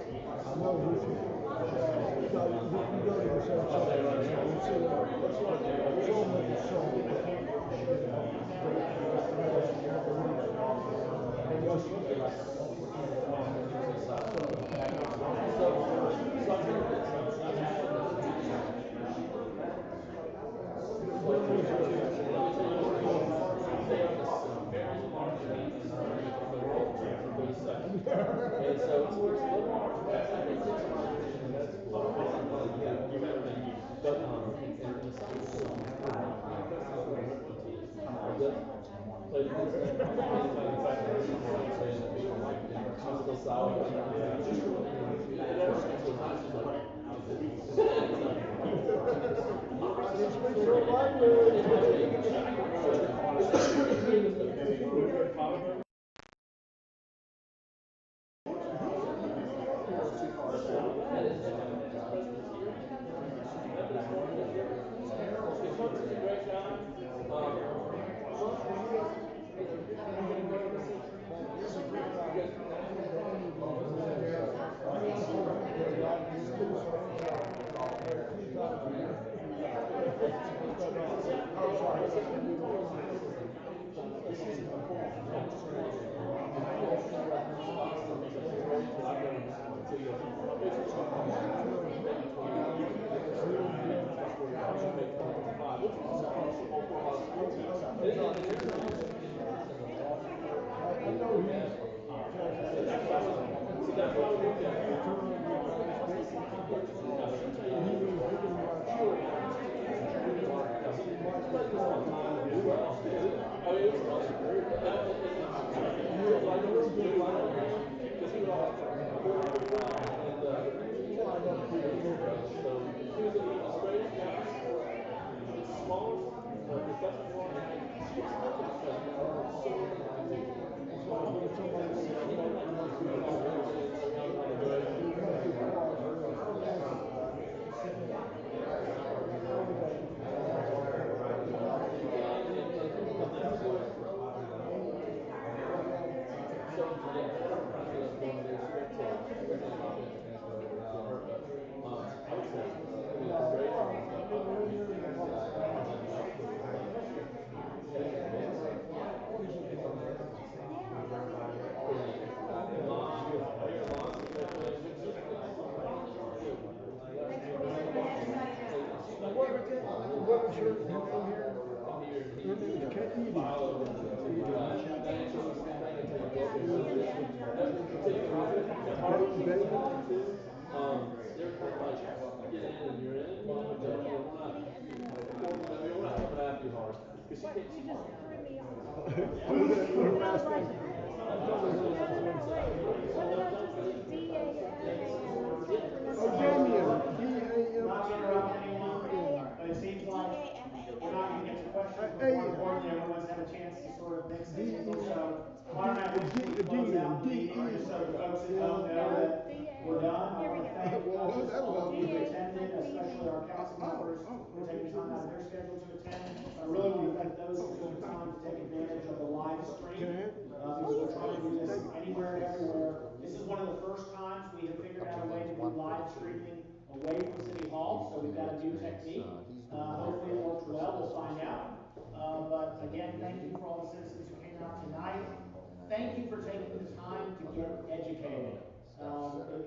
Not to interrupt anyone, but it seems like we're not gonna get to questions, but more importantly, everyone's had a chance to sort of mix things in, so why don't I officially close out the meeting, just so the folks at home know that we're done. I want to thank all of you who attended, especially our council members for taking time out of their schedule to attend. I really want to thank those who took the time to take advantage of the live stream, because we're trying to do this anywhere and everywhere. This is one of the first times we have figured out a way to do live streaming away from City Hall, so we've got a new technique. Hopefully it works well, we'll find out. But again, thank you for all the citizens who came out tonight. Thank you for taking the time to get educated.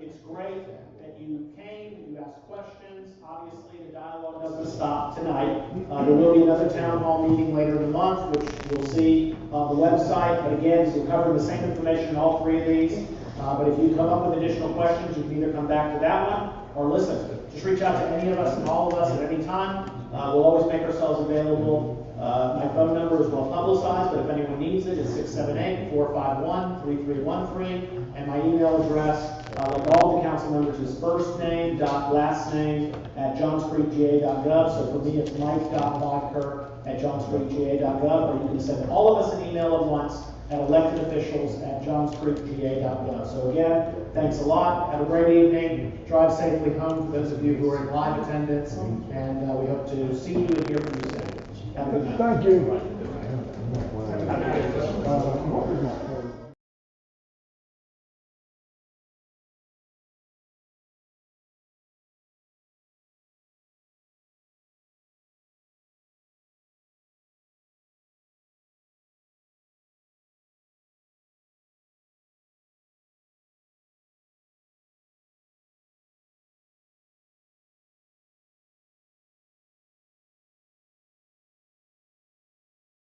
It's great that you came, you asked questions. Obviously, the dialogue doesn't stop tonight. There will be another town hall meeting later in the month, which you'll see on the website. But again, we're covering the same information in all three of these. But if you come up with additional questions, you can either come back to that one or listen. Just reach out to any of us and all of us at any time. We'll always make ourselves available. My phone number is well publicized, but if anyone needs it, it's 678-451-3313. And my email address, like all the council members, is first name dot last name at johnscreekga.gov. So for me, it's mike.bodker@johnscreekga.gov, or you can send all of us an email at once at electedofficials@johnscreekga.gov. So again, thanks a lot. Have a great evening. Drive safely home for those of you who are in live attendance, and we hope to see you and hear from you soon. Have a good night. Thank you.